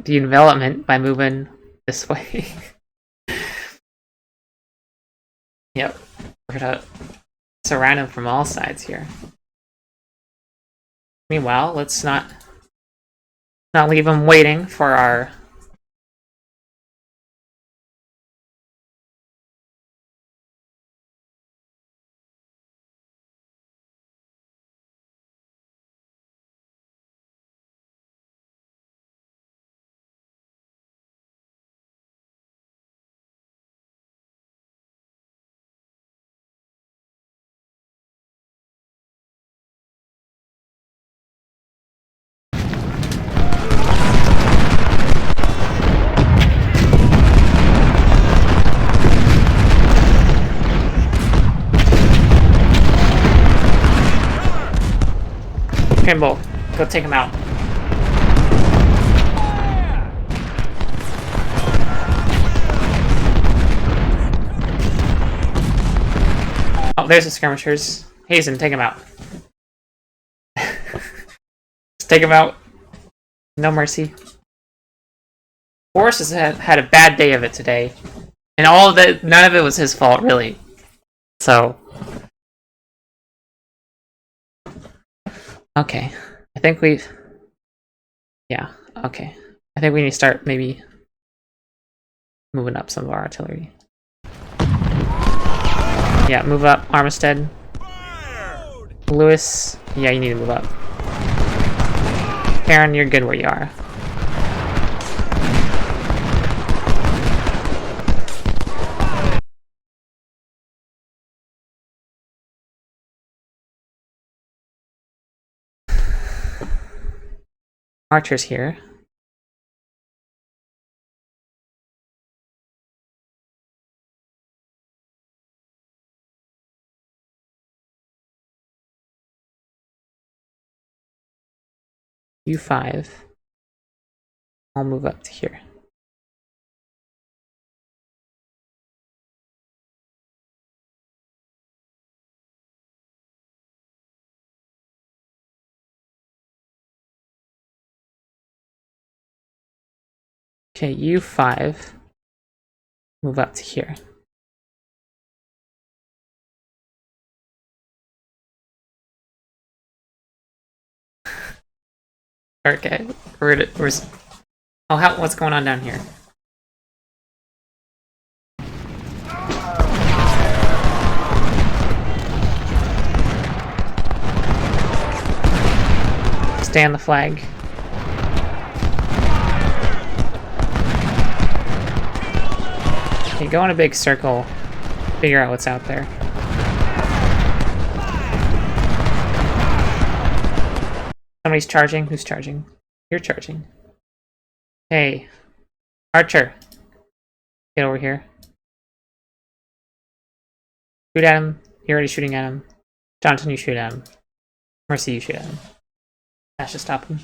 the envelopment by moving this way. Yep, we're gonna surround him from all sides here. Meanwhile, let's not leave him waiting for our... Trimble, go take him out. Oh, there's the skirmishers. Hazen, take him out. Just take him out. No mercy. Boris has had a bad day of it today. And all of that, none of it was his fault, really. So... Okay. I think we've... Yeah, okay. I think we need to start maybe moving up some of our artillery. Yeah, move up, Armistead. Lewis, yeah, you need to move up. Karen, you're good where you are. Archer's here. U5. I'll move up to here. Okay, U5. Move up to here. Okay, what's going on down here? Stay on the flag. Okay, go in a big circle. Figure out what's out there. Somebody's charging. Who's charging? You're charging. Hey, Archer. Get over here. Shoot at him. You're already shooting at him. Johnson, you shoot at him. Mercy, you shoot at him. That should stop him.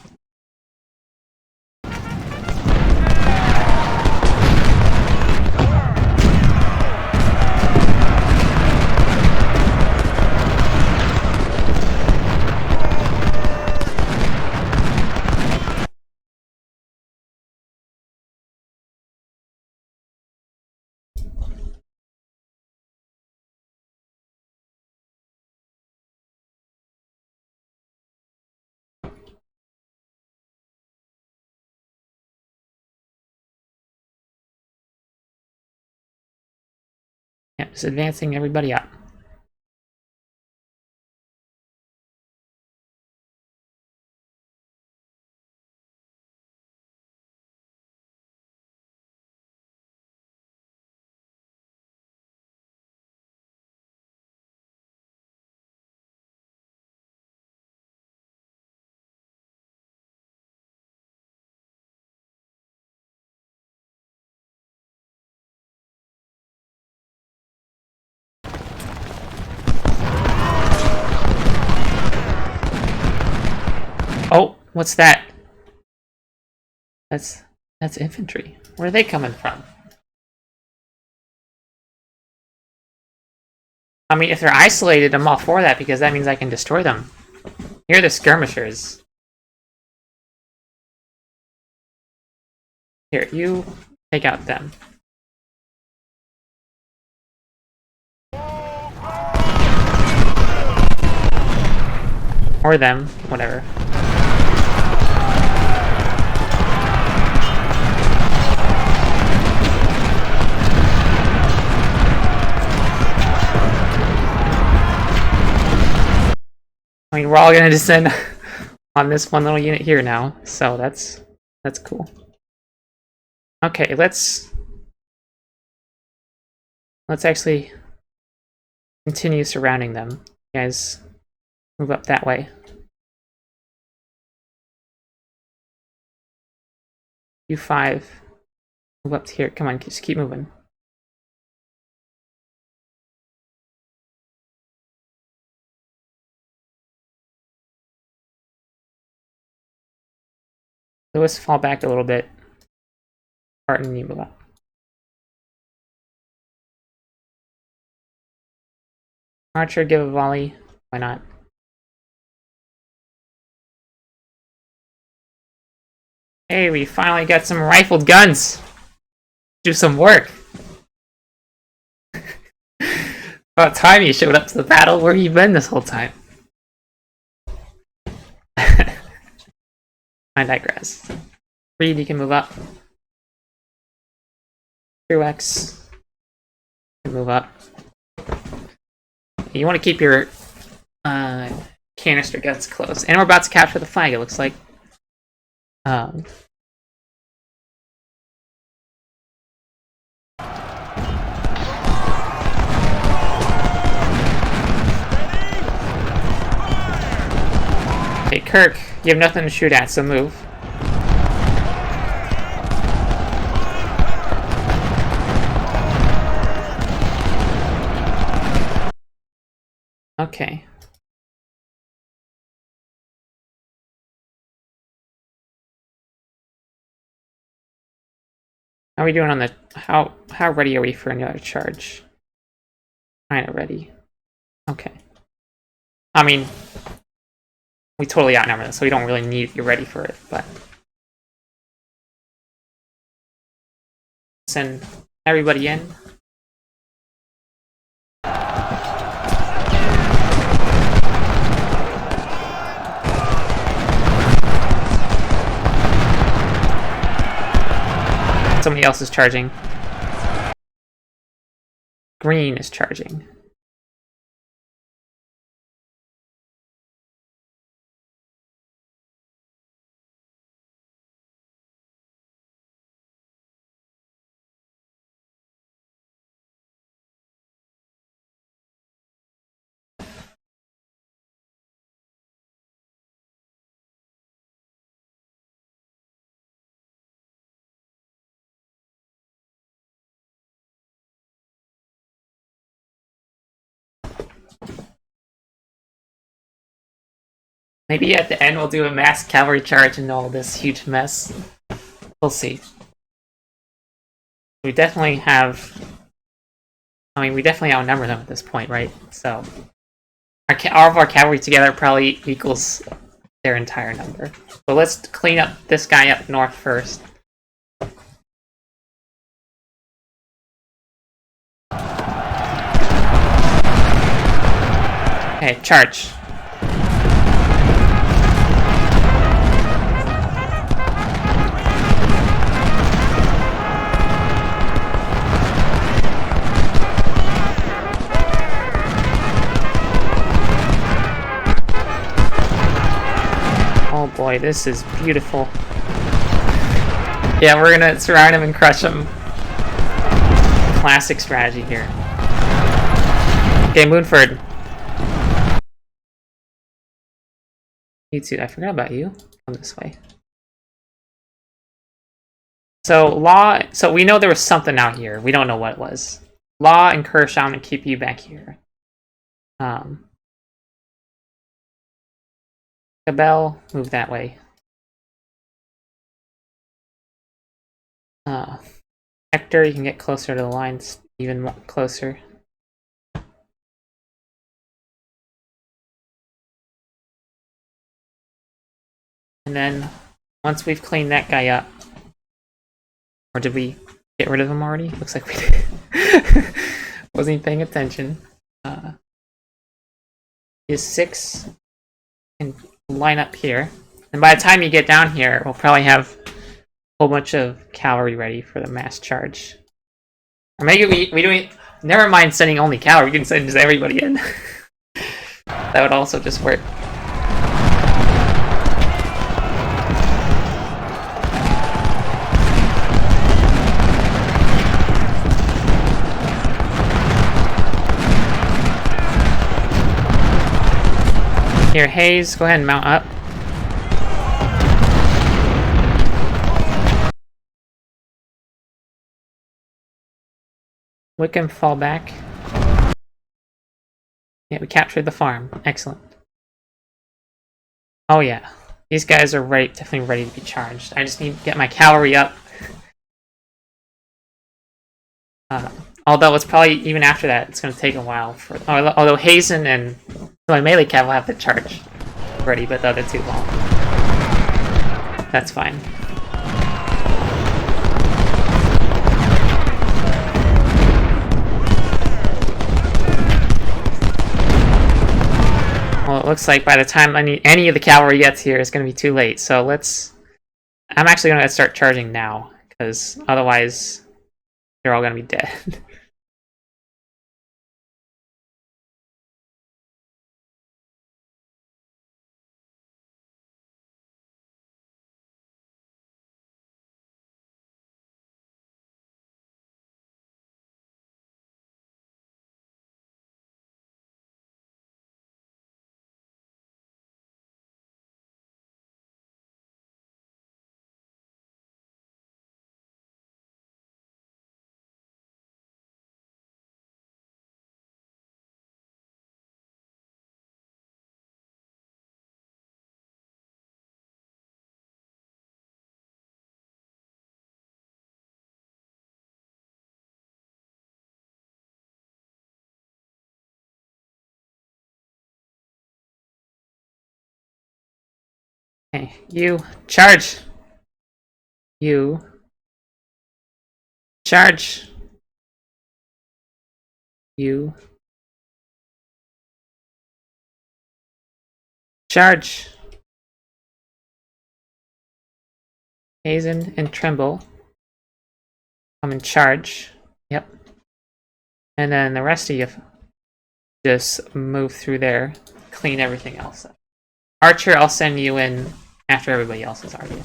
just advancing everybody up. Oh, what's that? That's infantry. Where are they coming from? I mean, if they're isolated, I'm all for that because that means I can destroy them. Here are the skirmishers. Here, you take out them. Or them, whatever. I mean, we're all gonna descend on this one little unit here now, so that's cool. Okay, let's actually continue surrounding them. You guys move up that way. You 5 move up to here. Come on, just keep moving. Lewis, fall back a little bit. Barton, you move up. Archer, give a volley. Why not? Hey, we finally got some rifled guns! Do some work! About time you showed up to the battle. Where have you been this whole time? I digress. Reed, you can move up. Truex, you can move up. You want to keep your canister guns close. And we're about to capture the flag, it looks like. Okay, Kirk, you have nothing to shoot at, so move. Okay. How are we doing on the... How ready are we for another charge? Kinda ready. Okay. I mean... We totally outnumber them, so we don't really need to be ready for it, but... Send everybody in. Somebody else is charging. Green is charging. Maybe at the end we'll do a mass cavalry charge into all this huge mess. We'll see. We definitely have... I mean, we definitely outnumber them at this point, right? So... all of our cavalry together probably equals their entire number. But let's clean up this guy up north first. Okay, charge. boy, this is beautiful. Yeah, we're gonna surround him and crush him. Classic strategy here. Okay, Moonford. You too. I forgot about you. Come this way. So we know there was something out here. We don't know what it was. Law and Kershaw, I'm gonna keep you back here. Cabell, move that way. Hector, you can get closer to the lines, even more closer. And then, once we've cleaned that guy up, or did we get rid of him already? Looks like we did. Wasn't even paying attention. Is 6 and line up here. And by the time you get down here, we'll probably have a whole bunch of cavalry ready for the mass charge. Or maybe we don't. Never mind sending only cavalry. We can send just everybody in. That would also just work. Here, Hayes, go ahead and mount up. Wickham, fall back. Yeah, we captured the farm. Excellent. Oh yeah, these guys are definitely ready to be charged. I just need to get my cavalry up. Although it's probably, even after that, it's going to take a while. Although Hazen and my melee cav will have the charge ready, but the other two won't. That's fine. Well, it looks like by the time any of the cavalry gets here, it's going to be too late. So I'm actually going to start charging now, because otherwise they're all going to be dead. Okay, you charge. You charge. You charge. Hazen and Trimble come in charge. Yep. And then the rest of you just move through there, clean everything else up. Archer, I'll send you in after everybody else is already in.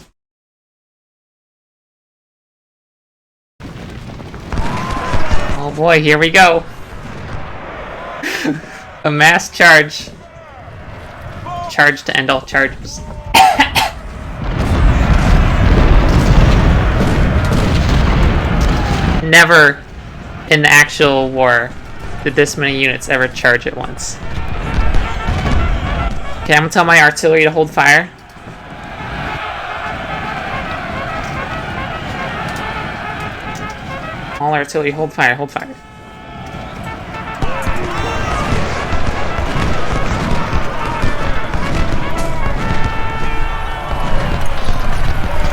Oh boy, here we go. A mass charge. Charge to end all charges. Never in the actual war did this many units ever charge at once. Okay, I'm gonna tell my artillery to hold fire. All artillery, hold fire, hold fire.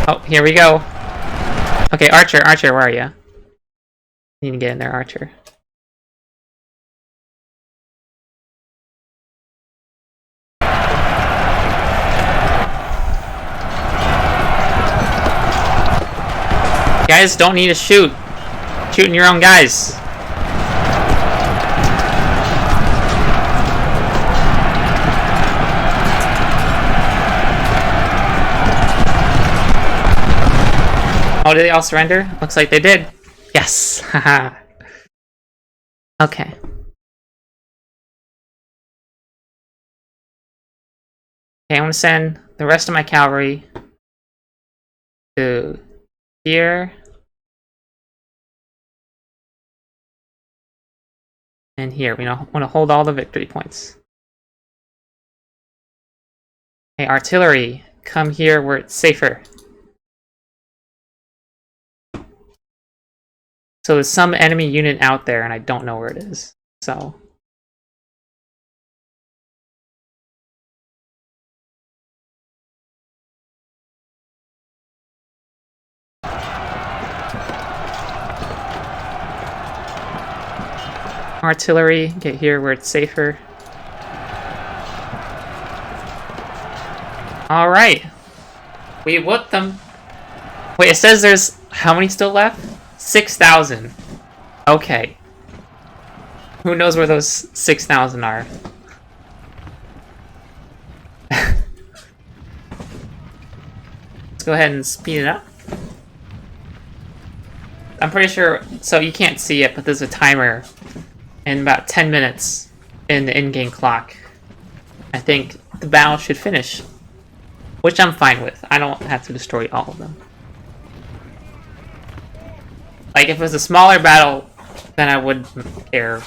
Oh, here we go. Okay, Archer, where are you? You need to get in there, Archer. Guys don't need to shoot. Shooting your own guys. Oh, did they all surrender? Looks like they did. Yes! Haha. Okay. Okay, I'm gonna send the rest of my cavalry to here. And here. We want to hold all the victory points. Hey, artillery, come here where it's safer. So there's some enemy unit out there, and I don't know where it is. So artillery, get here where it's safer. Alright. We whooped them. Wait, it says there's how many still left? 6,000. Okay. Who knows where those 6,000 are? Let's go ahead and speed it up. I'm pretty sure, so you can't see it, but there's a timer in about 10 minutes in the in-game clock. I think the battle should finish, which I'm fine with. I don't have to destroy all of them. Like, if it was a smaller battle, then I wouldn't care,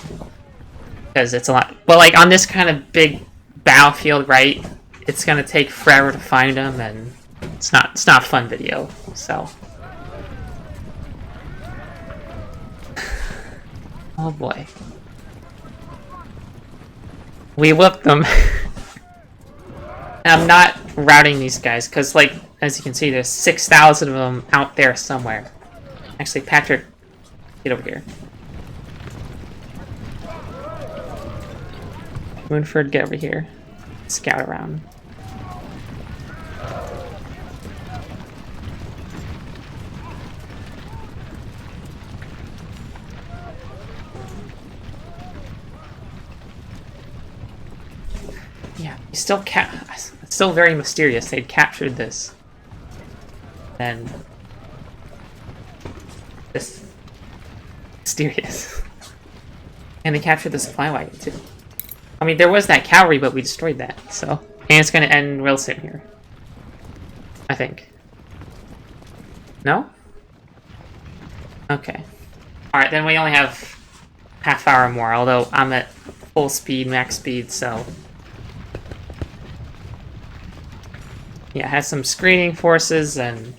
because it's a lot. But like on this kind of big battlefield, right? It's gonna take forever to find them, and it's not a fun video. So, oh boy, we whipped them. And I'm not routing these guys because, like, as you can see, there's 6,000 of them out there somewhere. Actually, Patrick, get over here. Moonford, get over here. Scout around. Yeah, you still it's still very mysterious. They'd captured this. Then this mysterious. And they captured the supply wagon too. I mean, there was that cavalry, but we destroyed that, so. And it's gonna end real soon here. I think. No? Okay. Alright, then we only have half hour more, although I'm at full speed, max speed, so. Yeah, it has some screening forces, and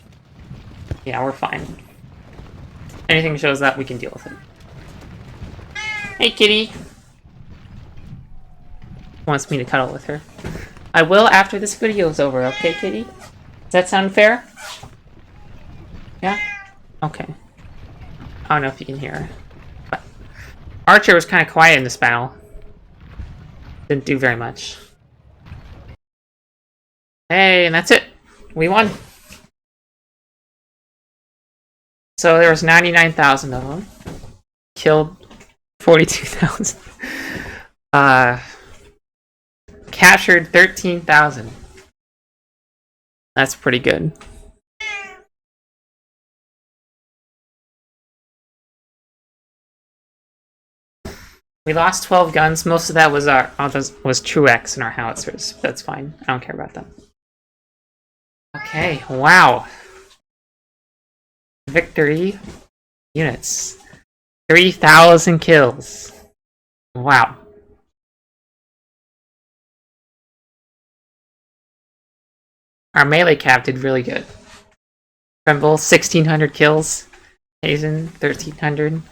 yeah, we're fine. Anything shows up, we can deal with it. Hey, kitty! Wants me to cuddle with her. I will after this video is over, okay, kitty? Does that sound fair? Yeah? Okay. I don't know if you can hear her. But Archer was kind of quiet in this battle. Didn't do very much. Hey, and that's it. We won. So there was 99,000 of them. Killed 42,000. Captured 13,000. That's pretty good. We lost 12 guns. Most of that was was Truex and our howitzers. That's fine. I don't care about them. Okay, wow. Victory units. 3,000 kills. Wow. Our melee cap did really good. Tremble, 1,600 kills. Hazen, 1,300.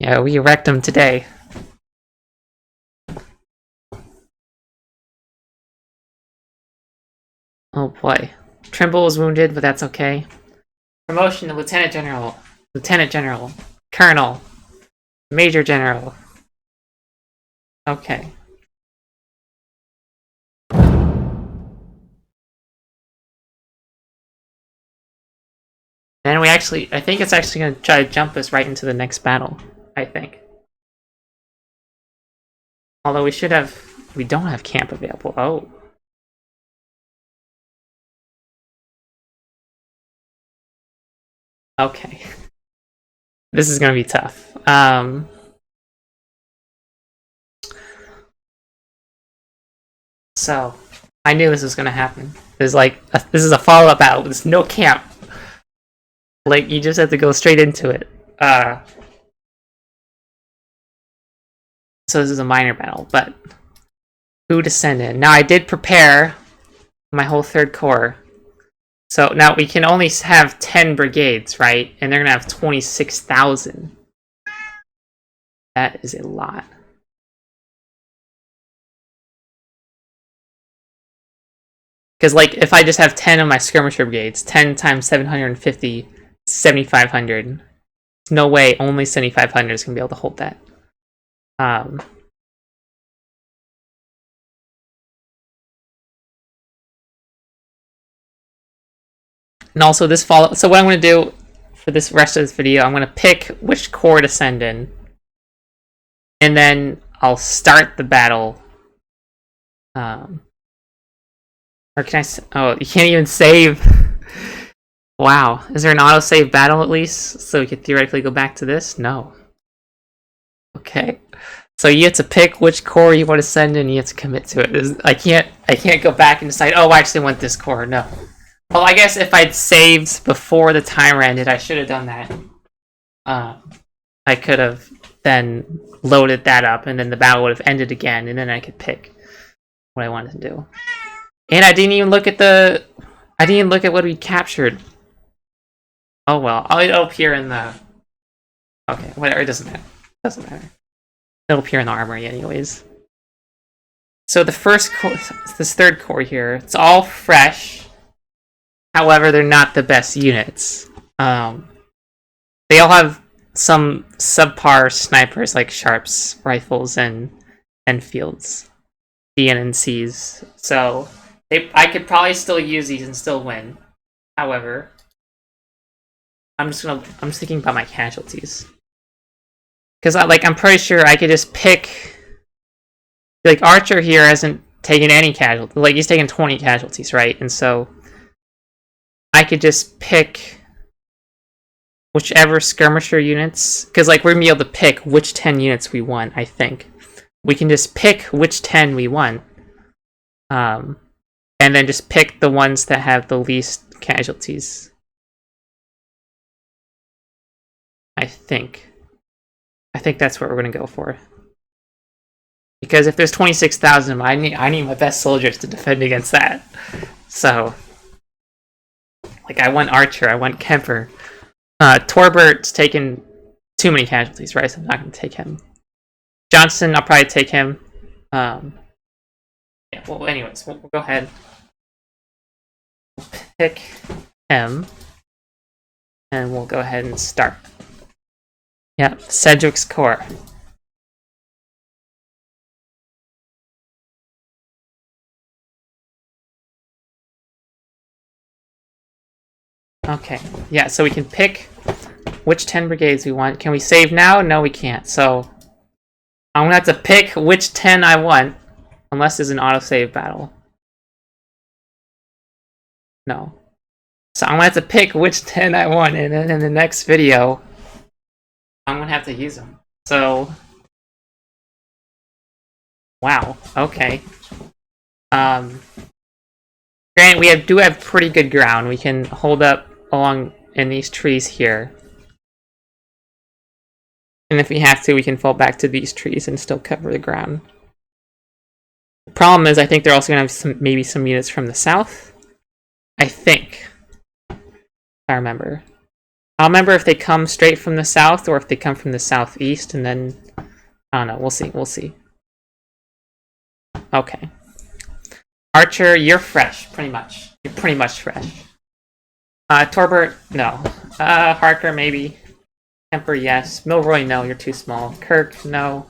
Yeah, we wrecked them today. Oh boy. Trimble was wounded, but that's okay. Promotion to Lieutenant General. Lieutenant General. Colonel. Major General. Okay. Then we actually, I think it's actually going to try to jump us right into the next battle. I think. Although we don't have camp available. Oh. Okay. This is gonna be tough. So, I knew this was gonna happen. There's like, this is a follow-up battle. There's no camp. Like, you just have to go straight into it. So this is a minor battle, but who to send in? Now, I did prepare my whole 3rd Corps. So now we can only have 10 brigades, right? And they're gonna have 26,000. That is a lot. Because, like, if I just have 10 of my skirmisher brigades, 10 times 750, 7,500. There's no way only 7,500 is going to be able to hold that. And also this follow. So what I'm going to do for this rest of this video, I'm going to pick which corps to send in. And then I'll start the battle. Or can I... Oh, you can't even save. Wow. Is there an autosave battle at least? So we could theoretically go back to this? No. Okay. So you have to pick which corps you want to send in, and you have to commit to it. I can't go back and decide, oh, I actually want this corps. No. Well, I guess if I'd saved before the timer ended, I should have done that. I could have then loaded that up, and then the battle would have ended again, and then I could pick what I wanted to do. And I didn't even look at what we captured. Oh well, it'll appear in the... Okay, whatever, it doesn't matter. Doesn't matter. It'll appear in the armory anyways. So the first corps, this 3rd Corps here, it's all fresh. However, they're not the best units. They all have some subpar snipers like Sharps, rifles, and Enfields. DNNCs. So I could probably still use these and still win. However, I'm thinking about my casualties. Because I'm pretty sure I could just pick... Like, Archer here hasn't taken any casualties. Like, he's taken 20 casualties, right? And so I could just pick whichever skirmisher units... Because, like, we're going to be able to pick which 10 units we want, I think. We can just pick which 10 we want. And then just pick the ones that have the least casualties. I think that's what we're going to go for. Because if there's 26,000, I need my best soldiers to defend against that. So, like, I want Archer, I want Kemper. Torbert's taken too many casualties, right? So I'm not going to take him. Johnson, I'll probably take him. Yeah, well, anyways, we'll go ahead. Pick him. And we'll go ahead and start. Yep, Cedric's Corps. Okay, yeah, so we can pick which 10 brigades we want. Can we save now? No, we can't. So I'm gonna have to pick which 10 I want, unless there's an autosave battle. No. So I'm gonna have to pick which 10 I want, and then in the next video, I'm gonna have to use them. So, wow, okay. Granted, we do have pretty good ground. We can hold up along in these trees here. And if we have to, we can fall back to these trees and still cover the ground. The problem is, I think they're also gonna have maybe some units from the south. I think. If I remember. I'll remember if they come straight from the south or if they come from the southeast, and then I don't know. We'll see. We'll see. Okay. Archer, you're fresh, pretty much. You're pretty much fresh. Torbert, no. Harker, maybe. Kemper, yes. Milroy, no. You're too small. Kirk, no.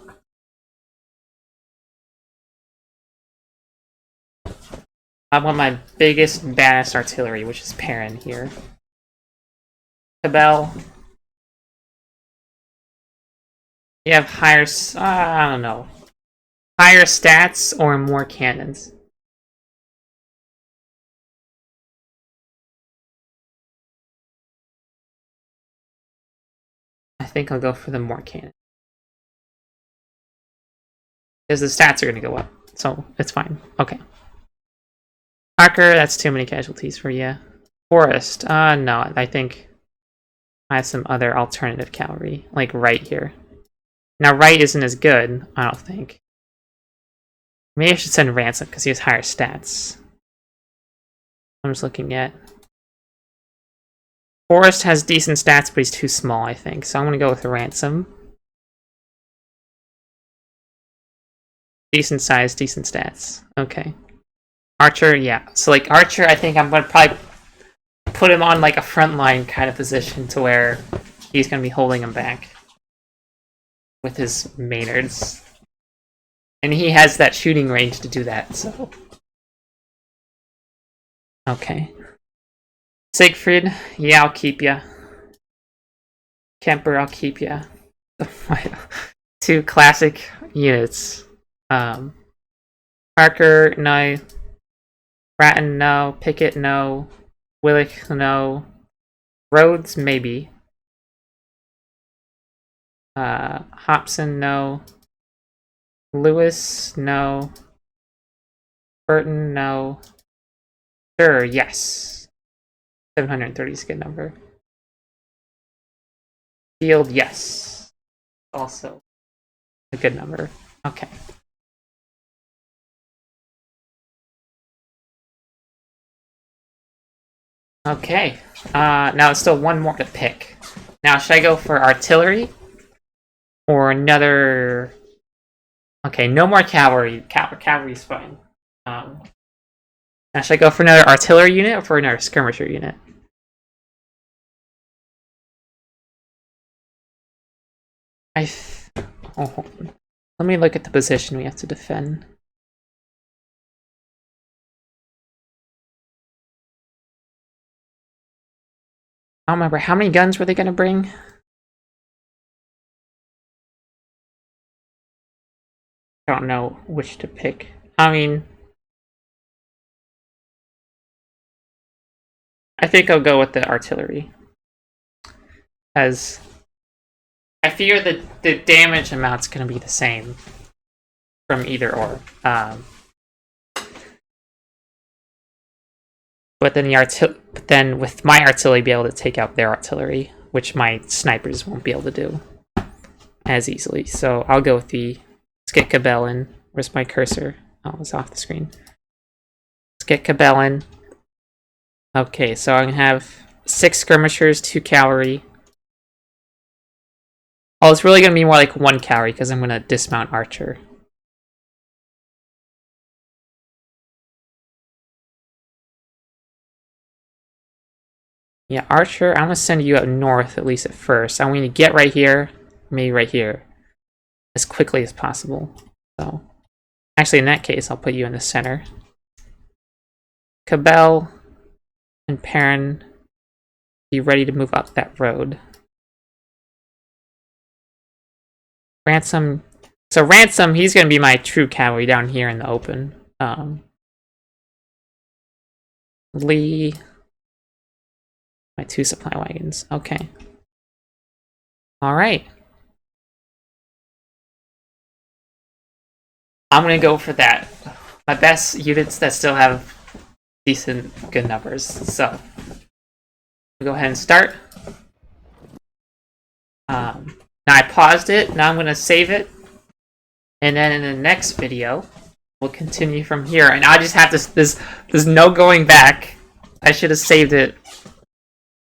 I want my biggest, baddest artillery, which is Perrin here. Cabell. You have higher, I don't know. Higher stats or more cannons? think I'll go for the more cannon. Because the stats are going to go up, so it's fine. Okay. Parker, that's too many casualties for you. Forest, no, I think I have some other alternative cavalry, like right here. Now, right isn't as good, I don't think. Maybe I should send Ransom because he has higher stats. I'm just looking at. Forest has decent stats, but he's too small, I think. So I'm going to go with Ransom. Decent size, decent stats. Okay. Archer, yeah. So, like, Archer, I think I'm going to probably put him on, like, a frontline kind of position to where he's going to be holding him back with his Maynards. And he has that shooting range to do that, so. Okay. Siegfried, yeah, I'll keep ya. Kemper, I'll keep ya. 2 classic units. Parker, no. Bratton, no. Pickett, no. Willick, no. Rhodes, maybe. Hobson, no. Lewis, no. Burton, no. Sure, yes. 730 is a good number. Field, yes. Also a good number. Okay. Okay. Now it's still one more to pick. Now, should I go for artillery? Or another... Okay, no more cavalry. Cavalry's fine. Now, should I go for another artillery unit or for another skirmisher unit? Oh, hold on. Let me look at the position we have to defend. I don't remember. How many guns were they going to bring? I don't know which to pick. I mean... I think I'll go with the artillery. As I fear that the damage amount's going to be the same from either or. But then with my artillery, be able to take out their artillery, which my snipers won't be able to do as easily. So I'll go with the. Let's get Cabell in. Where's my cursor? Oh, it's off the screen. Let's get Cabell in. Okay, so I'm gonna have 6 skirmishers, 2 cavalry. Oh, it's really gonna be more like 1 cavalry because I'm gonna dismount Archer. Yeah, Archer, I'm gonna send you up north at least at first. I want you to get right here, maybe right here, as quickly as possible. So, actually, in that case, I'll put you in the center. Cabell and Perrin, be ready to move up that road. Ransom. So Ransom, he's going to be my true cavalry down here in the open. Lee. My 2 supply wagons. Okay. Alright. I'm going to go for that. My best units that still have decent, good numbers. So, go ahead and start. Now I paused it. Now I'm going to save it. And then in the next video, we'll continue from here. And I just have to... There's no going back. I should have saved it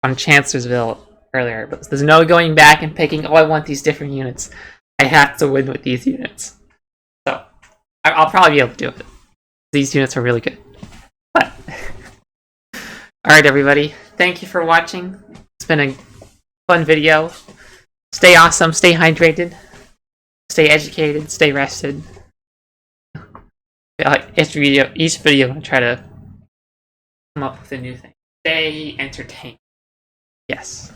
on Chancellorsville earlier. But there's no going back and picking, oh, I want these different units. I have to win with these units. So, I'll probably be able to do it. These units are really good. But... Alright, everybody. Thank you for watching. It's been a fun video. Stay awesome, stay hydrated, stay educated, stay rested. Each video I'm going to try to come up with a new thing. Stay entertained. Yes.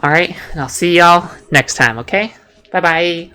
Alright, and I'll see y'all next time, okay? Bye-bye.